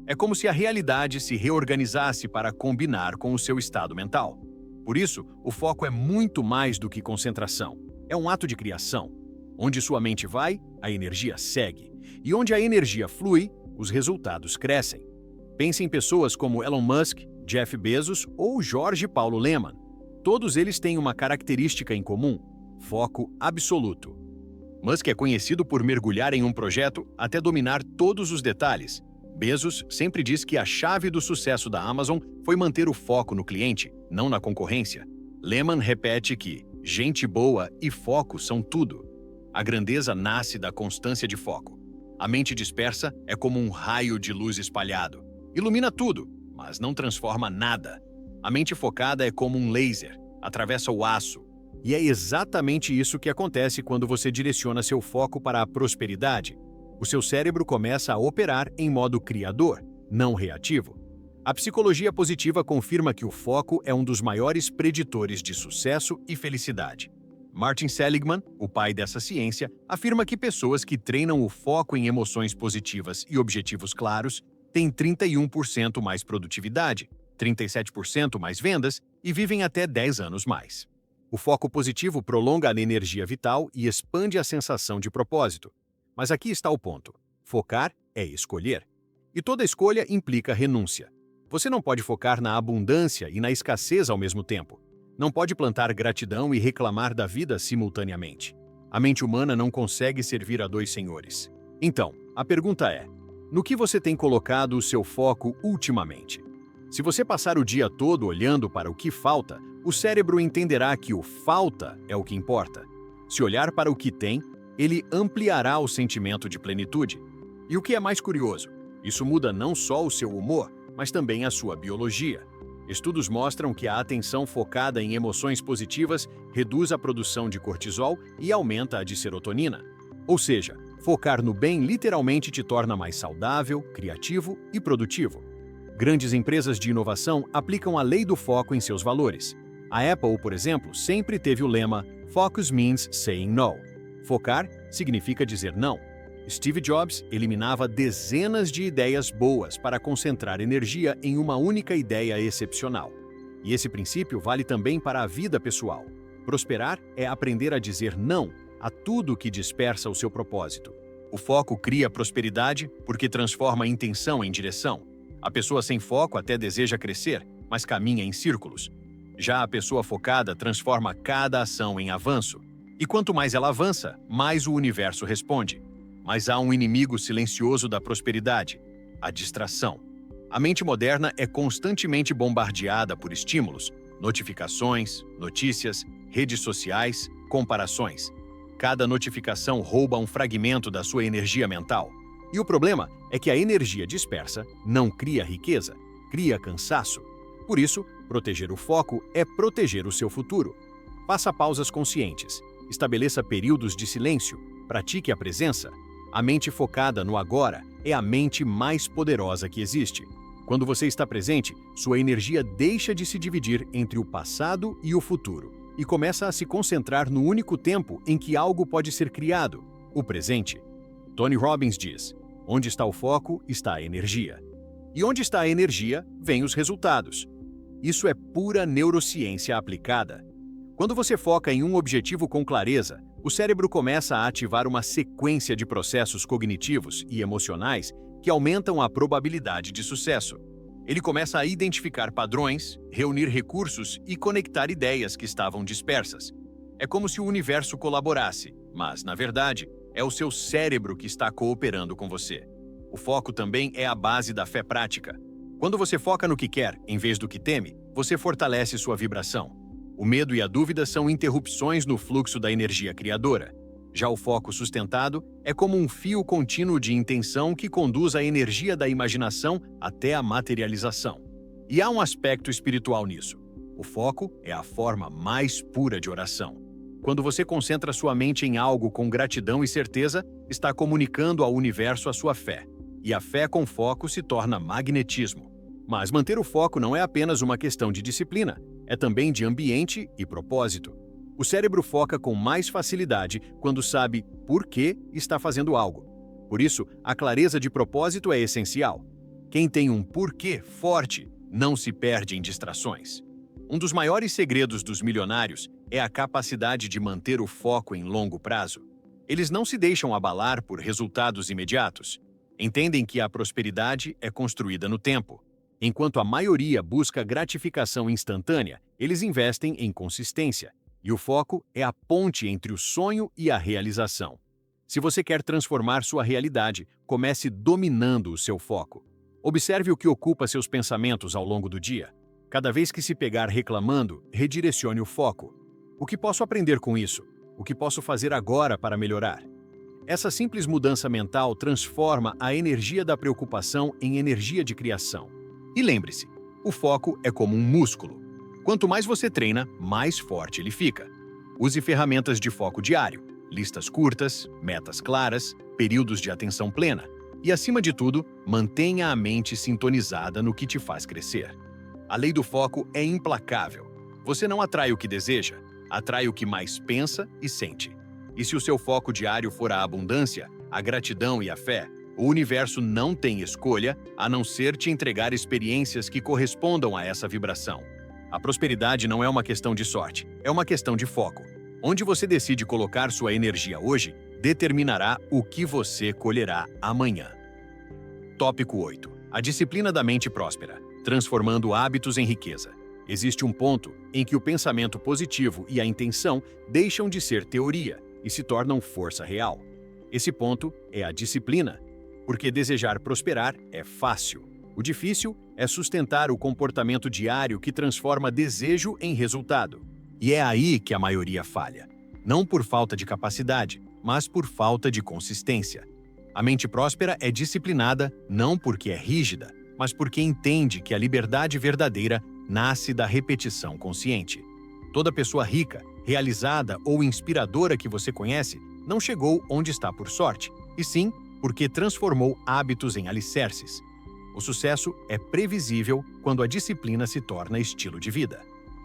É como se a realidade se reorganizasse para combinar com o seu estado mental. Por isso, o foco é muito mais do que concentração. É um ato de criação. Onde sua mente vai, a energia segue. E onde a energia flui, os resultados crescem. Pense em pessoas como Elon Musk, Jeff Bezos ou Jorge Paulo Lemann. Todos eles têm uma característica em comum: foco absoluto. Musk é conhecido por mergulhar em um projeto até dominar todos os detalhes. Bezos sempre diz que a chave do sucesso da Amazon foi manter o foco no cliente, não na concorrência. Lemann repete que gente boa e foco são tudo. A grandeza nasce da constância de foco. A mente dispersa é como um raio de luz espalhado. Ilumina tudo, mas não transforma nada. A mente focada é como um laser, atravessa o aço. E é exatamente isso que acontece quando você direciona seu foco para a prosperidade. O seu cérebro começa a operar em modo criador, não reativo. A psicologia positiva confirma que o foco é um dos maiores preditores de sucesso e felicidade. Martin Seligman, o pai dessa ciência, afirma que pessoas que treinam o foco em emoções positivas e objetivos claros têm 31% mais produtividade, 37% mais vendas e vivem até 10 anos mais. O foco positivo prolonga a energia vital e expande a sensação de propósito. Mas aqui está o ponto. Focar é escolher. E toda escolha implica renúncia. Você não pode focar na abundância e na escassez ao mesmo tempo. Não pode plantar gratidão e reclamar da vida simultaneamente. A mente humana não consegue servir a dois senhores. Então, a pergunta é: no que você tem colocado o seu foco ultimamente? Se você passar o dia todo olhando para o que falta, o cérebro entenderá que o falta é o que importa. Se olhar para o que tem, ele ampliará o sentimento de plenitude. E o que é mais curioso, isso muda não só o seu humor, mas também a sua biologia. Estudos mostram que a atenção focada em emoções positivas reduz a produção de cortisol e aumenta a de serotonina. Ou seja, focar no bem literalmente te torna mais saudável, criativo e produtivo. Grandes empresas de inovação aplicam a lei do foco em seus valores. A Apple, por exemplo, sempre teve o lema "Focus means saying no". Focar significa dizer não. Steve Jobs eliminava dezenas de ideias boas para concentrar energia em uma única ideia excepcional. E esse princípio vale também para a vida pessoal. Prosperar é aprender a dizer não a tudo que dispersa o seu propósito. O foco cria prosperidade porque transforma a intenção em direção. A pessoa sem foco até deseja crescer, mas caminha em círculos. Já a pessoa focada transforma cada ação em avanço. E quanto mais ela avança, mais o universo responde. Mas há um inimigo silencioso da prosperidade: a distração. A mente moderna é constantemente bombardeada por estímulos, notificações, notícias, redes sociais, comparações. Cada notificação rouba um fragmento da sua energia mental. E o problema é que a energia dispersa não cria riqueza, cria cansaço. Por isso, proteger o foco é proteger o seu futuro. Faça pausas conscientes, estabeleça períodos de silêncio, pratique a presença. A mente focada no agora é a mente mais poderosa que existe. Quando você está presente, sua energia deixa de se dividir entre o passado e o futuro e começa a se concentrar no único tempo em que algo pode ser criado, o presente. Tony Robbins diz: onde está o foco, está a energia. E onde está a energia, vêm os resultados. Isso é pura neurociência aplicada. Quando você foca em um objetivo com clareza, o cérebro começa a ativar uma sequência de processos cognitivos e emocionais que aumentam a probabilidade de sucesso. Ele começa a identificar padrões, reunir recursos e conectar ideias que estavam dispersas. É como se o universo colaborasse, mas, na verdade, é o seu cérebro que está cooperando com você. O foco também é a base da fé prática. Quando você foca no que quer, em vez do que teme, você fortalece sua vibração. O medo e a dúvida são interrupções no fluxo da energia criadora. Já o foco sustentado é como um fio contínuo de intenção que conduz a energia da imaginação até a materialização. E há um aspecto espiritual nisso. O foco é a forma mais pura de oração. Quando você concentra sua mente em algo com gratidão e certeza, está comunicando ao universo a sua fé. E a fé com foco se torna magnetismo. Mas manter o foco não é apenas uma questão de disciplina, é também de ambiente e propósito. O cérebro foca com mais facilidade quando sabe por que está fazendo algo. Por isso, a clareza de propósito é essencial. Quem tem um porquê forte não se perde em distrações. Um dos maiores segredos dos milionários é a capacidade de manter o foco em longo prazo. Eles não se deixam abalar por resultados imediatos. Entendem que a prosperidade é construída no tempo. Enquanto a maioria busca gratificação instantânea, eles investem em consistência. E o foco é a ponte entre o sonho e a realização. Se você quer transformar sua realidade, comece dominando o seu foco. Observe o que ocupa seus pensamentos ao longo do dia. Cada vez que se pegar reclamando, redirecione o foco. O que posso aprender com isso? O que posso fazer agora para melhorar? Essa simples mudança mental transforma a energia da preocupação em energia de criação. E lembre-se, o foco é como um músculo. Quanto mais você treina, mais forte ele fica. Use ferramentas de foco diário, listas curtas, metas claras, períodos de atenção plena. E, acima de tudo, mantenha a mente sintonizada no que te faz crescer. A lei do foco é implacável. Você não atrai o que deseja, atrai o que mais pensa e sente. E se o seu foco diário for a abundância, a gratidão e a fé, o universo não tem escolha a não ser te entregar experiências que correspondam a essa vibração. A prosperidade não é uma questão de sorte, é uma questão de foco. Onde você decide colocar sua energia hoje, determinará o que você colherá amanhã. Tópico 8. A disciplina da mente próspera, transformando hábitos em riqueza. Existe um ponto em que o pensamento positivo e a intenção deixam de ser teoria e se tornam força real. Esse ponto é a disciplina, porque desejar prosperar é fácil. O difícil é sustentar o comportamento diário que transforma desejo em resultado. E é aí que a maioria falha. Não por falta de capacidade, mas por falta de consistência. A mente próspera é disciplinada não porque é rígida, mas porque entende que a liberdade verdadeira nasce da repetição consciente. Toda pessoa rica, realizada ou inspiradora que você conhece não chegou onde está por sorte, e sim porque transformou hábitos em alicerces. O sucesso é previsível quando a disciplina se torna estilo de vida.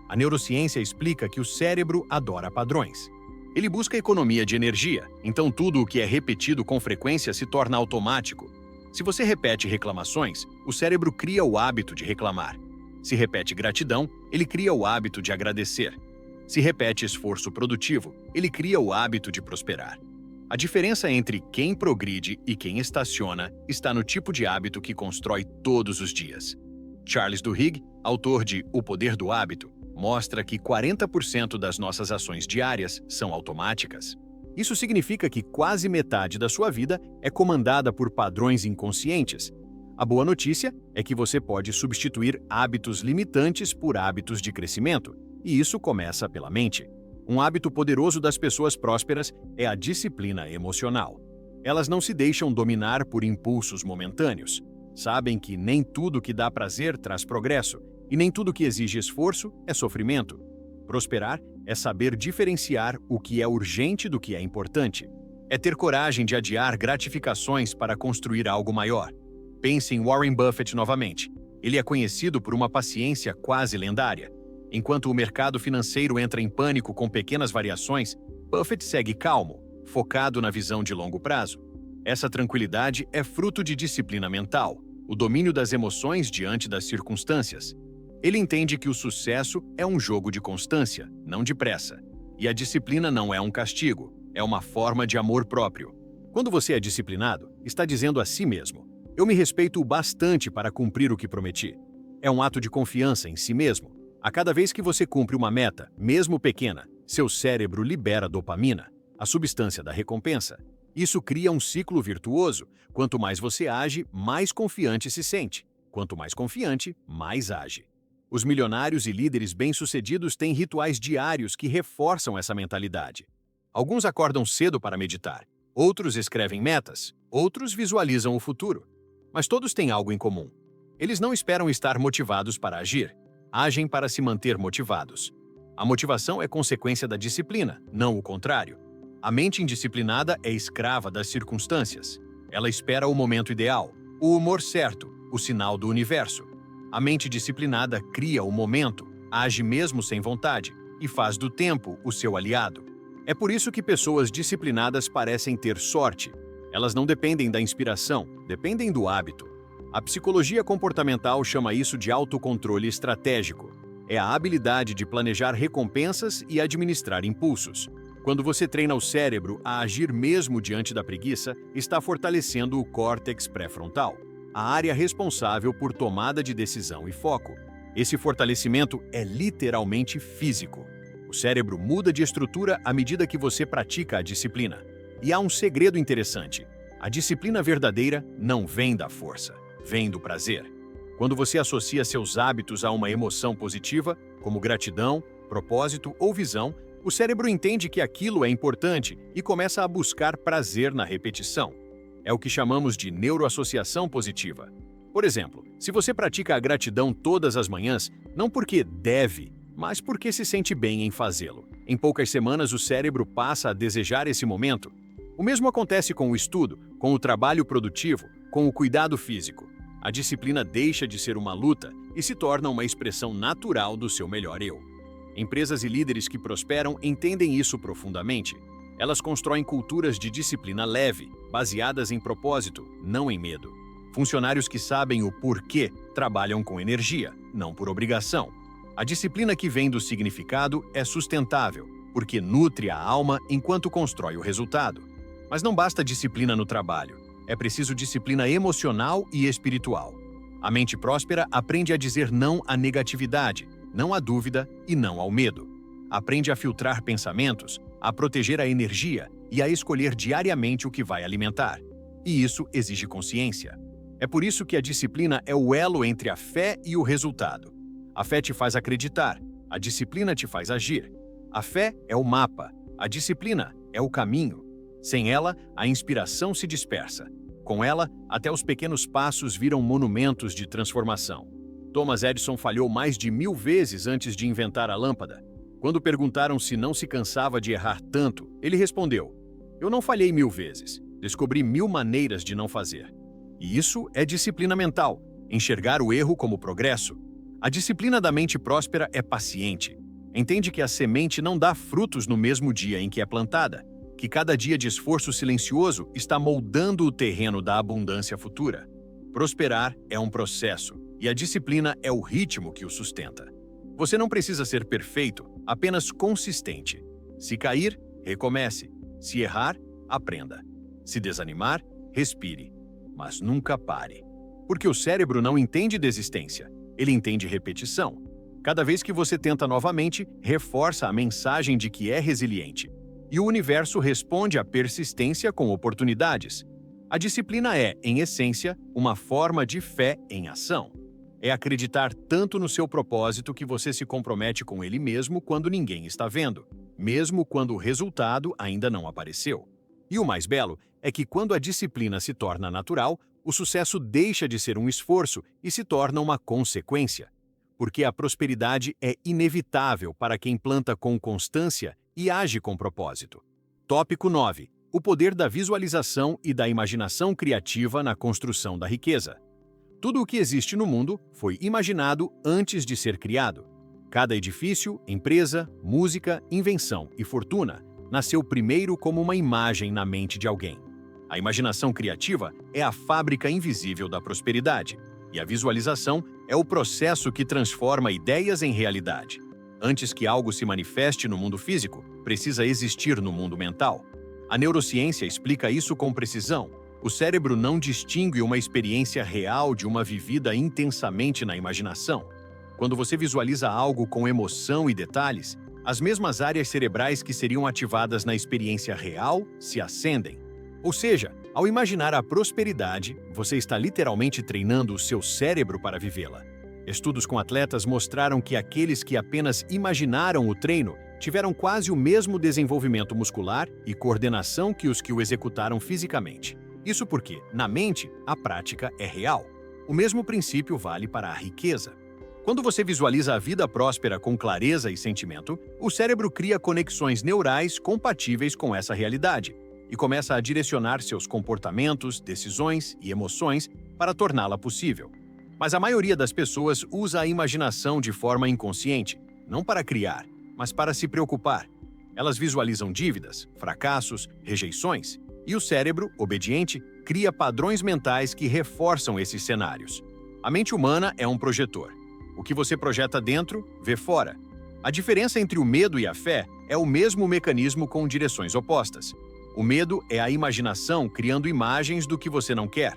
A neurociência explica que o cérebro adora padrões. Ele busca economia de energia, então tudo o que é repetido com frequência se torna automático. Se você repete reclamações, o cérebro cria o hábito de reclamar. Se repete gratidão, ele cria o hábito de agradecer. Se repete esforço produtivo, ele cria o hábito de prosperar. A diferença entre quem progride e quem estaciona está no tipo de hábito que constrói todos os dias. Charles Duhigg, autor de O Poder do Hábito, mostra que 40% das nossas ações diárias são automáticas. Isso significa que quase metade da sua vida é comandada por padrões inconscientes. A boa notícia é que você pode substituir hábitos limitantes por hábitos de crescimento, e isso começa pela mente. Um hábito poderoso das pessoas prósperas é a disciplina emocional. Elas não se deixam dominar por impulsos momentâneos. Sabem que nem tudo que dá prazer traz progresso, e nem tudo que exige esforço é sofrimento. Prosperar é saber diferenciar o que é urgente do que é importante. É ter coragem de adiar gratificações para construir algo maior. Pense em Warren Buffett novamente. Ele é conhecido por uma paciência quase lendária. Enquanto o mercado financeiro entra em pânico com pequenas variações, Buffett segue calmo, focado na visão de longo prazo. Essa tranquilidade é fruto de disciplina mental, o domínio das emoções diante das circunstâncias. Ele entende que o sucesso é um jogo de constância, não de pressa. E a disciplina não é um castigo, é uma forma de amor próprio. Quando você é disciplinado, está dizendo a si mesmo: eu me respeito o bastante para cumprir o que prometi. É um ato de confiança em si mesmo. A cada vez que você cumpre uma meta, mesmo pequena, seu cérebro libera dopamina, a substância da recompensa. Isso cria um ciclo virtuoso. Quanto mais você age, mais confiante se sente. Quanto mais confiante, mais age. Os milionários e líderes bem-sucedidos têm rituais diários que reforçam essa mentalidade. Alguns acordam cedo para meditar, outros escrevem metas, outros visualizam o futuro. Mas todos têm algo em comum. Eles não esperam estar motivados para agir, agem para se manter motivados. A motivação é consequência da disciplina, não o contrário. A mente indisciplinada é escrava das circunstâncias. Ela espera o momento ideal, o humor certo, o sinal do universo. A mente disciplinada cria o momento, age mesmo sem vontade e faz do tempo o seu aliado. É por isso que pessoas disciplinadas parecem ter sorte. Elas não dependem da inspiração, dependem do hábito. A psicologia comportamental chama isso de autocontrole estratégico. É a habilidade de planejar recompensas e administrar impulsos. Quando você treina o cérebro a agir mesmo diante da preguiça, está fortalecendo o córtex pré-frontal, a área responsável por tomada de decisão e foco. Esse fortalecimento é literalmente físico. O cérebro muda de estrutura à medida que você pratica a disciplina. E há um segredo interessante. A disciplina verdadeira não vem da força, vem do prazer. Quando você associa seus hábitos a uma emoção positiva, como gratidão, propósito ou visão, o cérebro entende que aquilo é importante e começa a buscar prazer na repetição. É o que chamamos de neuroassociação positiva. Por exemplo, se você pratica a gratidão todas as manhãs, não porque deve, mas porque se sente bem em fazê-lo. Em poucas semanas, o cérebro passa a desejar esse momento. O mesmo acontece com o estudo, com o trabalho produtivo, com o cuidado físico. A disciplina deixa de ser uma luta e se torna uma expressão natural do seu melhor eu. Empresas e líderes que prosperam entendem isso profundamente. Elas constroem culturas de disciplina leve, baseadas em propósito, não em medo. Funcionários que sabem o porquê trabalham com energia, não por obrigação. A disciplina que vem do significado é sustentável, porque nutre a alma enquanto constrói o resultado. Mas não basta disciplina no trabalho. É preciso disciplina emocional e espiritual. A mente próspera aprende a dizer não à negatividade, não à dúvida e não ao medo. Aprende a filtrar pensamentos, a proteger a energia e a escolher diariamente o que vai alimentar. E isso exige consciência. É por isso que a disciplina é o elo entre a fé e o resultado. A fé te faz acreditar, a disciplina te faz agir. A fé é o mapa, a disciplina é o caminho. Sem ela, a inspiração se dispersa. Com ela, até os pequenos passos viram monumentos de transformação. Thomas Edison falhou mais de 1000 vezes antes de inventar a lâmpada. Quando perguntaram se não se cansava de errar tanto, ele respondeu: eu não falhei 1000 vezes, descobri 1000 maneiras de não fazer. E isso é disciplina mental, enxergar o erro como progresso. A disciplina da mente próspera é paciente. Entende que a semente não dá frutos no mesmo dia em que é plantada, que cada dia de esforço silencioso está moldando o terreno da abundância futura. Prosperar é um processo, e a disciplina é o ritmo que o sustenta. Você não precisa ser perfeito, apenas consistente. Se cair, recomece. Se errar, aprenda. Se desanimar, respire. Mas nunca pare. Porque o cérebro não entende desistência, ele entende repetição. Cada vez que você tenta novamente, reforça a mensagem de que é resiliente. E o universo responde à persistência com oportunidades. A disciplina é, em essência, uma forma de fé em ação. É acreditar tanto no seu propósito que você se compromete com ele mesmo quando ninguém está vendo, mesmo quando o resultado ainda não apareceu. E o mais belo é que quando a disciplina se torna natural, o sucesso deixa de ser um esforço e se torna uma consequência. Porque a prosperidade é inevitável para quem planta com constância e age com propósito. Tópico 9. O poder da visualização e da imaginação criativa na construção da riqueza. Tudo o que existe no mundo foi imaginado antes de ser criado. Cada edifício, empresa, música, invenção e fortuna nasceu primeiro como uma imagem na mente de alguém. A imaginação criativa é a fábrica invisível da prosperidade, e a visualização é o processo que transforma ideias em realidade. Antes que algo se manifeste no mundo físico, precisa existir no mundo mental. A neurociência explica isso com precisão. O cérebro não distingue uma experiência real de uma vivida intensamente na imaginação. Quando você visualiza algo com emoção e detalhes, as mesmas áreas cerebrais que seriam ativadas na experiência real se acendem. Ou seja, ao imaginar a prosperidade, você está literalmente treinando o seu cérebro para vivê-la. Estudos com atletas mostraram que aqueles que apenas imaginaram o treino tiveram quase o mesmo desenvolvimento muscular e coordenação que os que o executaram fisicamente. Isso porque, na mente, a prática é real. O mesmo princípio vale para a riqueza. Quando você visualiza a vida próspera com clareza e sentimento, o cérebro cria conexões neurais compatíveis com essa realidade e começa a direcionar seus comportamentos, decisões e emoções para torná-la possível. Mas a maioria das pessoas usa a imaginação de forma inconsciente, não para criar, mas para se preocupar. Elas visualizam dívidas, fracassos, rejeições, e o cérebro, obediente, cria padrões mentais que reforçam esses cenários. A mente humana é um projetor. O que você projeta dentro, vê fora. A diferença entre o medo e a fé é o mesmo mecanismo com direções opostas. O medo é a imaginação criando imagens do que você não quer.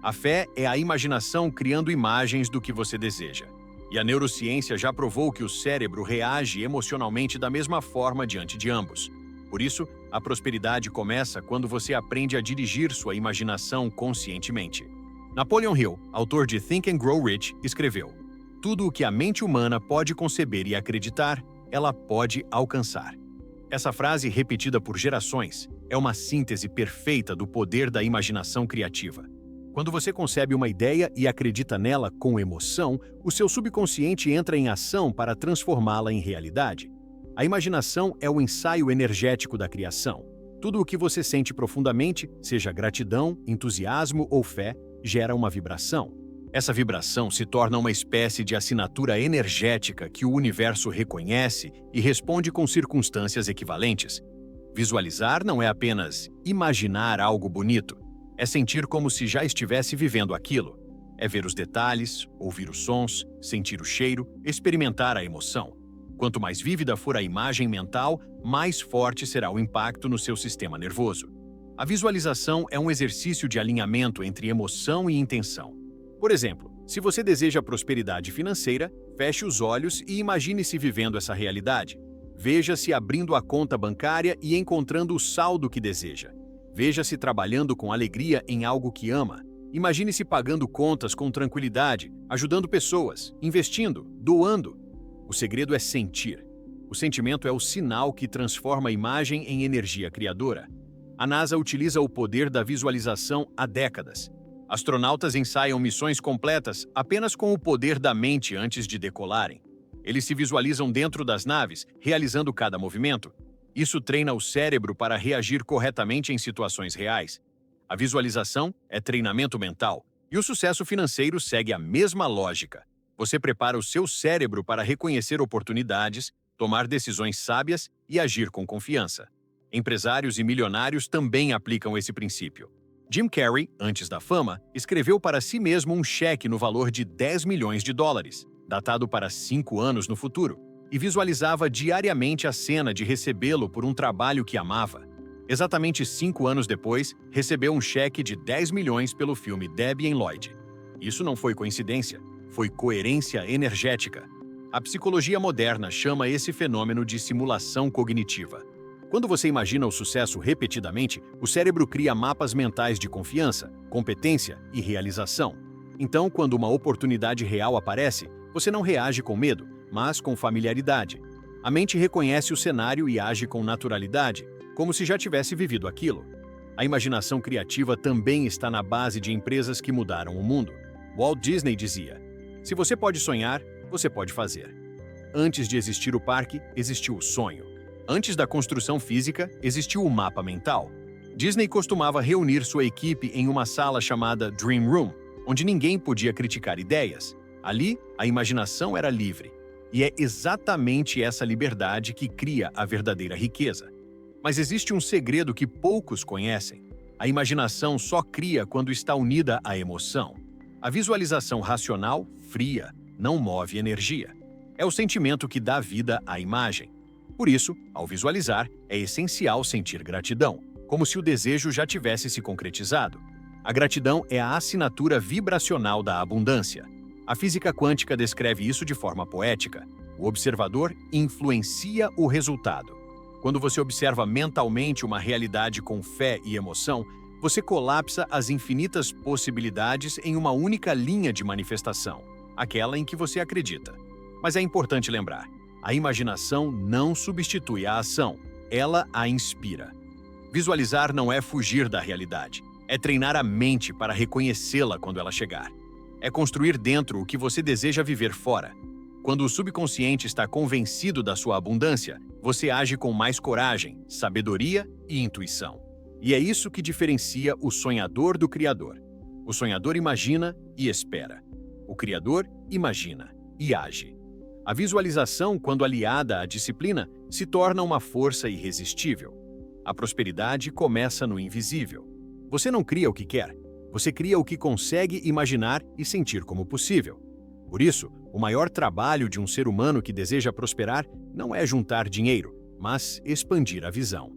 A fé é a imaginação criando imagens do que você deseja. E a neurociência já provou que o cérebro reage emocionalmente da mesma forma diante de ambos. Por isso, a prosperidade começa quando você aprende a dirigir sua imaginação conscientemente. Napoleon Hill, autor de Think and Grow Rich, escreveu: "Tudo o que a mente humana pode conceber e acreditar, ela pode alcançar." Essa frase, repetida por gerações, é uma síntese perfeita do poder da imaginação criativa. Quando você concebe uma ideia e acredita nela com emoção, o seu subconsciente entra em ação para transformá-la em realidade. A imaginação é o ensaio energético da criação. Tudo o que você sente profundamente, seja gratidão, entusiasmo ou fé, gera uma vibração. Essa vibração se torna uma espécie de assinatura energética que o universo reconhece e responde com circunstâncias equivalentes. Visualizar não é apenas imaginar algo bonito, é sentir como se já estivesse vivendo aquilo. É ver os detalhes, ouvir os sons, sentir o cheiro, experimentar a emoção. Quanto mais vívida for a imagem mental, mais forte será o impacto no seu sistema nervoso. A visualização é um exercício de alinhamento entre emoção e intenção. Por exemplo, se você deseja prosperidade financeira, feche os olhos e imagine-se vivendo essa realidade. Veja-se abrindo a conta bancária e encontrando o saldo que deseja. Veja-se trabalhando com alegria em algo que ama. Imagine-se pagando contas com tranquilidade, ajudando pessoas, investindo, doando. O segredo é sentir. O sentimento é o sinal que transforma a imagem em energia criadora. A NASA utiliza o poder da visualização há décadas. Astronautas ensaiam missões completas apenas com o poder da mente antes de decolarem. Eles se visualizam dentro das naves, realizando cada movimento. Isso treina o cérebro para reagir corretamente em situações reais. A visualização é treinamento mental, e o sucesso financeiro segue a mesma lógica. Você prepara o seu cérebro para reconhecer oportunidades, tomar decisões sábias e agir com confiança. Empresários e milionários também aplicam esse princípio. Jim Carrey, antes da fama, escreveu para si mesmo um cheque no valor de 10 milhões de dólares, datado para 5 anos no futuro, e visualizava diariamente a cena de recebê-lo por um trabalho que amava. Exatamente 5 anos depois, recebeu um cheque de 10 milhões pelo filme Debbie and Lloyd. Isso não foi coincidência, foi coerência energética. A psicologia moderna chama esse fenômeno de simulação cognitiva. Quando você imagina o sucesso repetidamente, o cérebro cria mapas mentais de confiança, competência e realização. Então, quando uma oportunidade real aparece, você não reage com medo, mas com familiaridade. A mente reconhece o cenário e age com naturalidade, como se já tivesse vivido aquilo. A imaginação criativa também está na base de empresas que mudaram o mundo. Walt Disney dizia: "Se você pode sonhar, você pode fazer." Antes de existir o parque, existiu o sonho. Antes da construção física, existiu o mapa mental. Disney costumava reunir sua equipe em uma sala chamada Dream Room, onde ninguém podia criticar ideias. Ali, a imaginação era livre. E é exatamente essa liberdade que cria a verdadeira riqueza. Mas existe um segredo que poucos conhecem. A imaginação só cria quando está unida à emoção. A visualização racional, fria, não move energia. É o sentimento que dá vida à imagem. Por isso, ao visualizar, é essencial sentir gratidão, como se o desejo já tivesse se concretizado. A gratidão é a assinatura vibracional da abundância. A física quântica descreve isso de forma poética. O observador influencia o resultado. Quando você observa mentalmente uma realidade com fé e emoção, você colapsa as infinitas possibilidades em uma única linha de manifestação, aquela em que você acredita. Mas é importante lembrar, a imaginação não substitui a ação, ela a inspira. Visualizar não é fugir da realidade, é treinar a mente para reconhecê-la quando ela chegar. É construir dentro o que você deseja viver fora. Quando o subconsciente está convencido da sua abundância, você age com mais coragem, sabedoria e intuição. E é isso que diferencia o sonhador do criador. O sonhador imagina e espera. O criador imagina e age. A visualização, quando aliada à disciplina, se torna uma força irresistível. A prosperidade começa no invisível. Você não cria o que quer, você cria o que consegue imaginar e sentir como possível. Por isso, o maior trabalho de um ser humano que deseja prosperar não é juntar dinheiro, mas expandir a visão.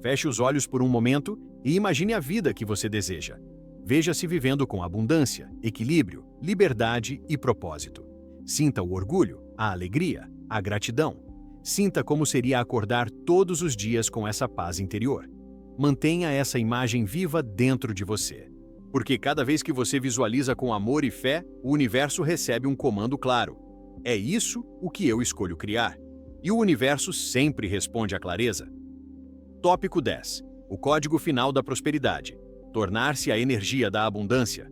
Feche os olhos por um momento e imagine a vida que você deseja. Veja-se vivendo com abundância, equilíbrio, liberdade e propósito. Sinta o orgulho, a alegria, a gratidão. Sinta como seria acordar todos os dias com essa paz interior. Mantenha essa imagem viva dentro de você. Porque cada vez que você visualiza com amor e fé, o universo recebe um comando claro. É isso o que eu escolho criar. E o universo sempre responde à clareza. Tópico 10. O código final da prosperidade. Tornar-se a energia da abundância.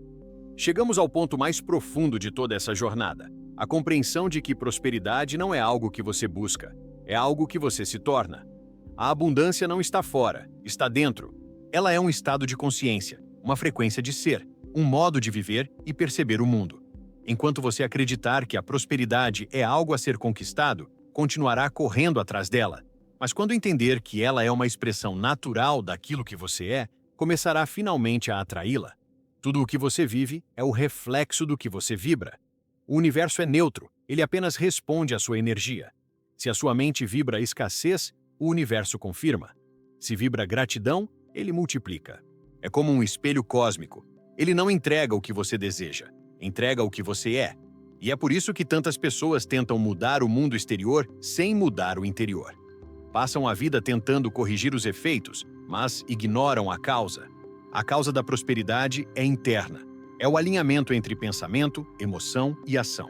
Chegamos ao ponto mais profundo de toda essa jornada. A compreensão de que prosperidade não é algo que você busca, é algo que você se torna. A abundância não está fora, está dentro. Ela é um estado de consciência, uma frequência de ser, um modo de viver e perceber o mundo. Enquanto você acreditar que a prosperidade é algo a ser conquistado, continuará correndo atrás dela. Mas quando entender que ela é uma expressão natural daquilo que você é, começará finalmente a atraí-la. Tudo o que você vive é o reflexo do que você vibra. O universo é neutro, ele apenas responde à sua energia. Se a sua mente vibra escassez, o universo confirma. Se vibra gratidão, ele multiplica. É como um espelho cósmico. Ele não entrega o que você deseja, entrega o que você é. E é por isso que tantas pessoas tentam mudar o mundo exterior sem mudar o interior. Passam a vida tentando corrigir os efeitos, mas ignoram a causa. A causa da prosperidade é interna. É o alinhamento entre pensamento, emoção e ação.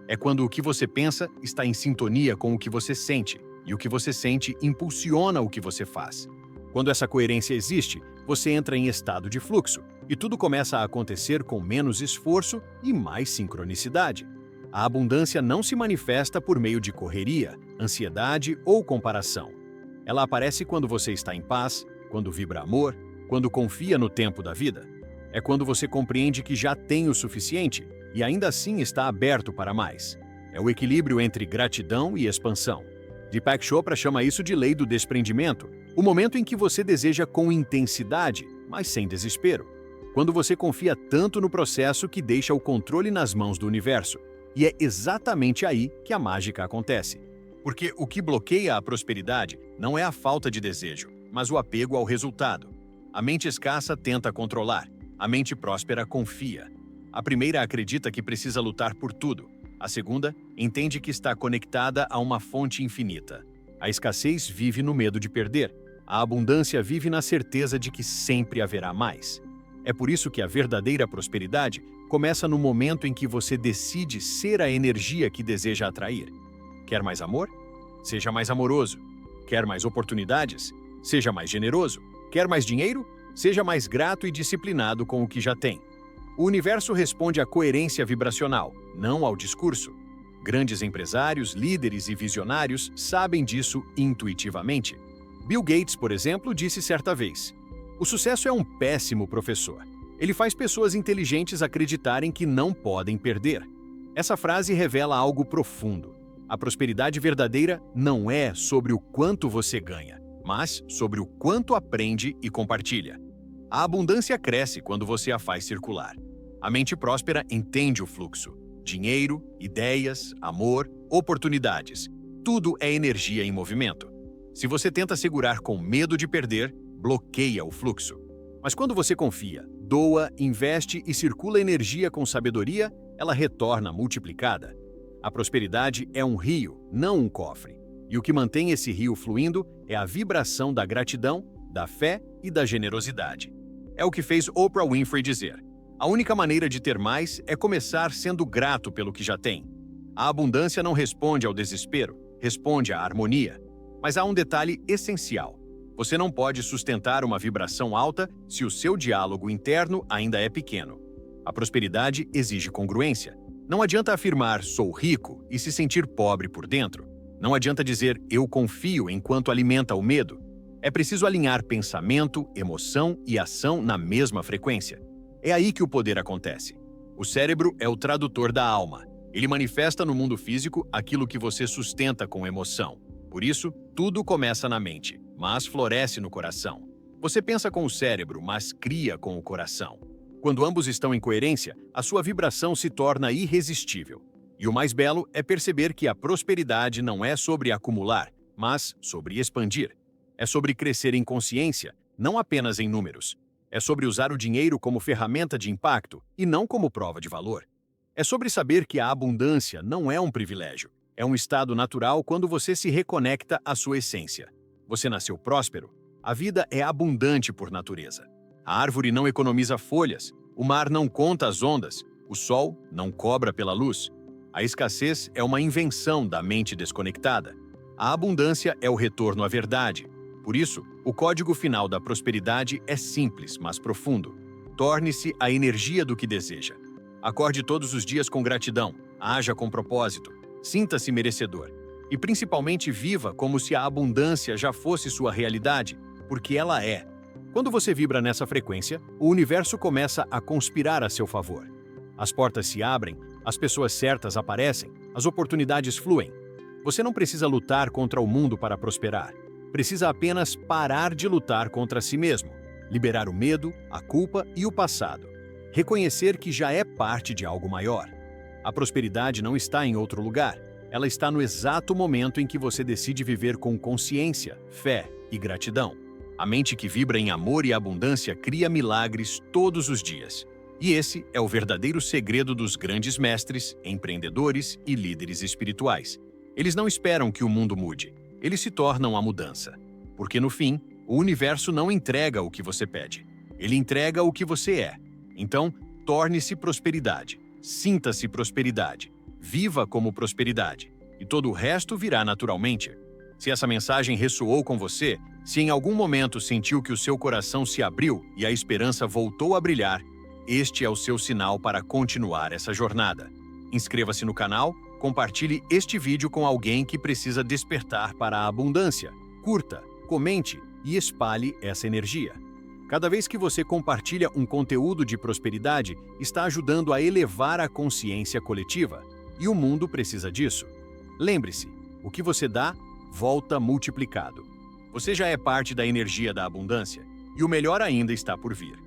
É quando o que você pensa está em sintonia com o que você sente, e o que você sente impulsiona o que você faz. Quando essa coerência existe, você entra em estado de fluxo, e tudo começa a acontecer com menos esforço e mais sincronicidade. A abundância não se manifesta por meio de correria, ansiedade ou comparação. Ela aparece quando você está em paz, quando vibra amor, quando confia no tempo da vida. É quando você compreende que já tem o suficiente e ainda assim está aberto para mais. É o equilíbrio entre gratidão e expansão. Deepak Chopra chama isso de lei do desprendimento, o momento em que você deseja com intensidade, mas sem desespero. Quando você confia tanto no processo que deixa o controle nas mãos do universo. E é exatamente aí que a mágica acontece. Porque o que bloqueia a prosperidade não é a falta de desejo, mas o apego ao resultado. A mente escassa tenta controlar, a mente próspera confia. A primeira acredita que precisa lutar por tudo. A segunda entende que está conectada a uma fonte infinita. A escassez vive no medo de perder. A abundância vive na certeza de que sempre haverá mais. É por isso que a verdadeira prosperidade começa no momento em que você decide ser a energia que deseja atrair. Quer mais amor? Seja mais amoroso. Quer mais oportunidades? Seja mais generoso. Quer mais dinheiro? Seja mais grato e disciplinado com o que já tem. O universo responde à coerência vibracional, não ao discurso. Grandes empresários, líderes e visionários sabem disso intuitivamente. Bill Gates, por exemplo, disse certa vez: "O sucesso é um péssimo professor. Ele faz pessoas inteligentes acreditarem que não podem perder." Essa frase revela algo profundo. A prosperidade verdadeira não é sobre o quanto você ganha, mas sobre o quanto aprende e compartilha. A abundância cresce quando você a faz circular. A mente próspera entende o fluxo. Dinheiro, ideias, amor, oportunidades. Tudo é energia em movimento. Se você tenta segurar com medo de perder, bloqueia o fluxo. Mas quando você confia, doa, investe e circula energia com sabedoria, ela retorna multiplicada. A prosperidade é um rio, não um cofre. E o que mantém esse rio fluindo é a vibração da gratidão, da fé e da generosidade. É o que fez Oprah Winfrey dizer: a única maneira de ter mais é começar sendo grato pelo que já tem. A abundância não responde ao desespero, responde à harmonia. Mas há um detalhe essencial. Você não pode sustentar uma vibração alta se o seu diálogo interno ainda é pequeno. A prosperidade exige congruência. Não adianta afirmar "sou rico" e se sentir pobre por dentro. Não adianta dizer "eu confio" enquanto alimenta o medo. É preciso alinhar pensamento, emoção e ação na mesma frequência. É aí que o poder acontece. O cérebro é o tradutor da alma. Ele manifesta no mundo físico aquilo que você sustenta com emoção. Por isso, tudo começa na mente, mas floresce no coração. Você pensa com o cérebro, mas cria com o coração. Quando ambos estão em coerência, a sua vibração se torna irresistível. E o mais belo é perceber que a prosperidade não é sobre acumular, mas sobre expandir. É sobre crescer em consciência, não apenas em números. É sobre usar o dinheiro como ferramenta de impacto e não como prova de valor. É sobre saber que a abundância não é um privilégio. É um estado natural quando você se reconecta à sua essência. Você nasceu próspero. A vida é abundante por natureza. A árvore não economiza folhas, o mar não conta as ondas, o sol não cobra pela luz. A escassez é uma invenção da mente desconectada. A abundância é o retorno à verdade. Por isso, o código final da prosperidade é simples, mas profundo. Torne-se a energia do que deseja. Acorde todos os dias com gratidão, haja com propósito, sinta-se merecedor. E principalmente viva como se a abundância já fosse sua realidade, porque ela é. Quando você vibra nessa frequência, o universo começa a conspirar a seu favor. As portas se abrem, as pessoas certas aparecem, as oportunidades fluem. Você não precisa lutar contra o mundo para prosperar. Precisa apenas parar de lutar contra si mesmo, liberar o medo, a culpa e o passado. Reconhecer que já é parte de algo maior. A prosperidade não está em outro lugar. Ela está no exato momento em que você decide viver com consciência, fé e gratidão. A mente que vibra em amor e abundância cria milagres todos os dias. E esse é o verdadeiro segredo dos grandes mestres, empreendedores e líderes espirituais. Eles não esperam que o mundo mude. Eles se tornam a mudança. Porque no fim, o universo não entrega o que você pede. Ele entrega o que você é. Então, torne-se prosperidade. Sinta-se prosperidade. Viva como prosperidade. E todo o resto virá naturalmente. Se essa mensagem ressoou com você, se em algum momento sentiu que o seu coração se abriu e a esperança voltou a brilhar, este é o seu sinal para continuar essa jornada. Inscreva-se no canal, compartilhe este vídeo com alguém que precisa despertar para a abundância. Curta, comente e espalhe essa energia. Cada vez que você compartilha um conteúdo de prosperidade, está ajudando a elevar a consciência coletiva. E o mundo precisa disso. Lembre-se, o que você dá, volta multiplicado. Você já é parte da energia da abundância, e o melhor ainda está por vir.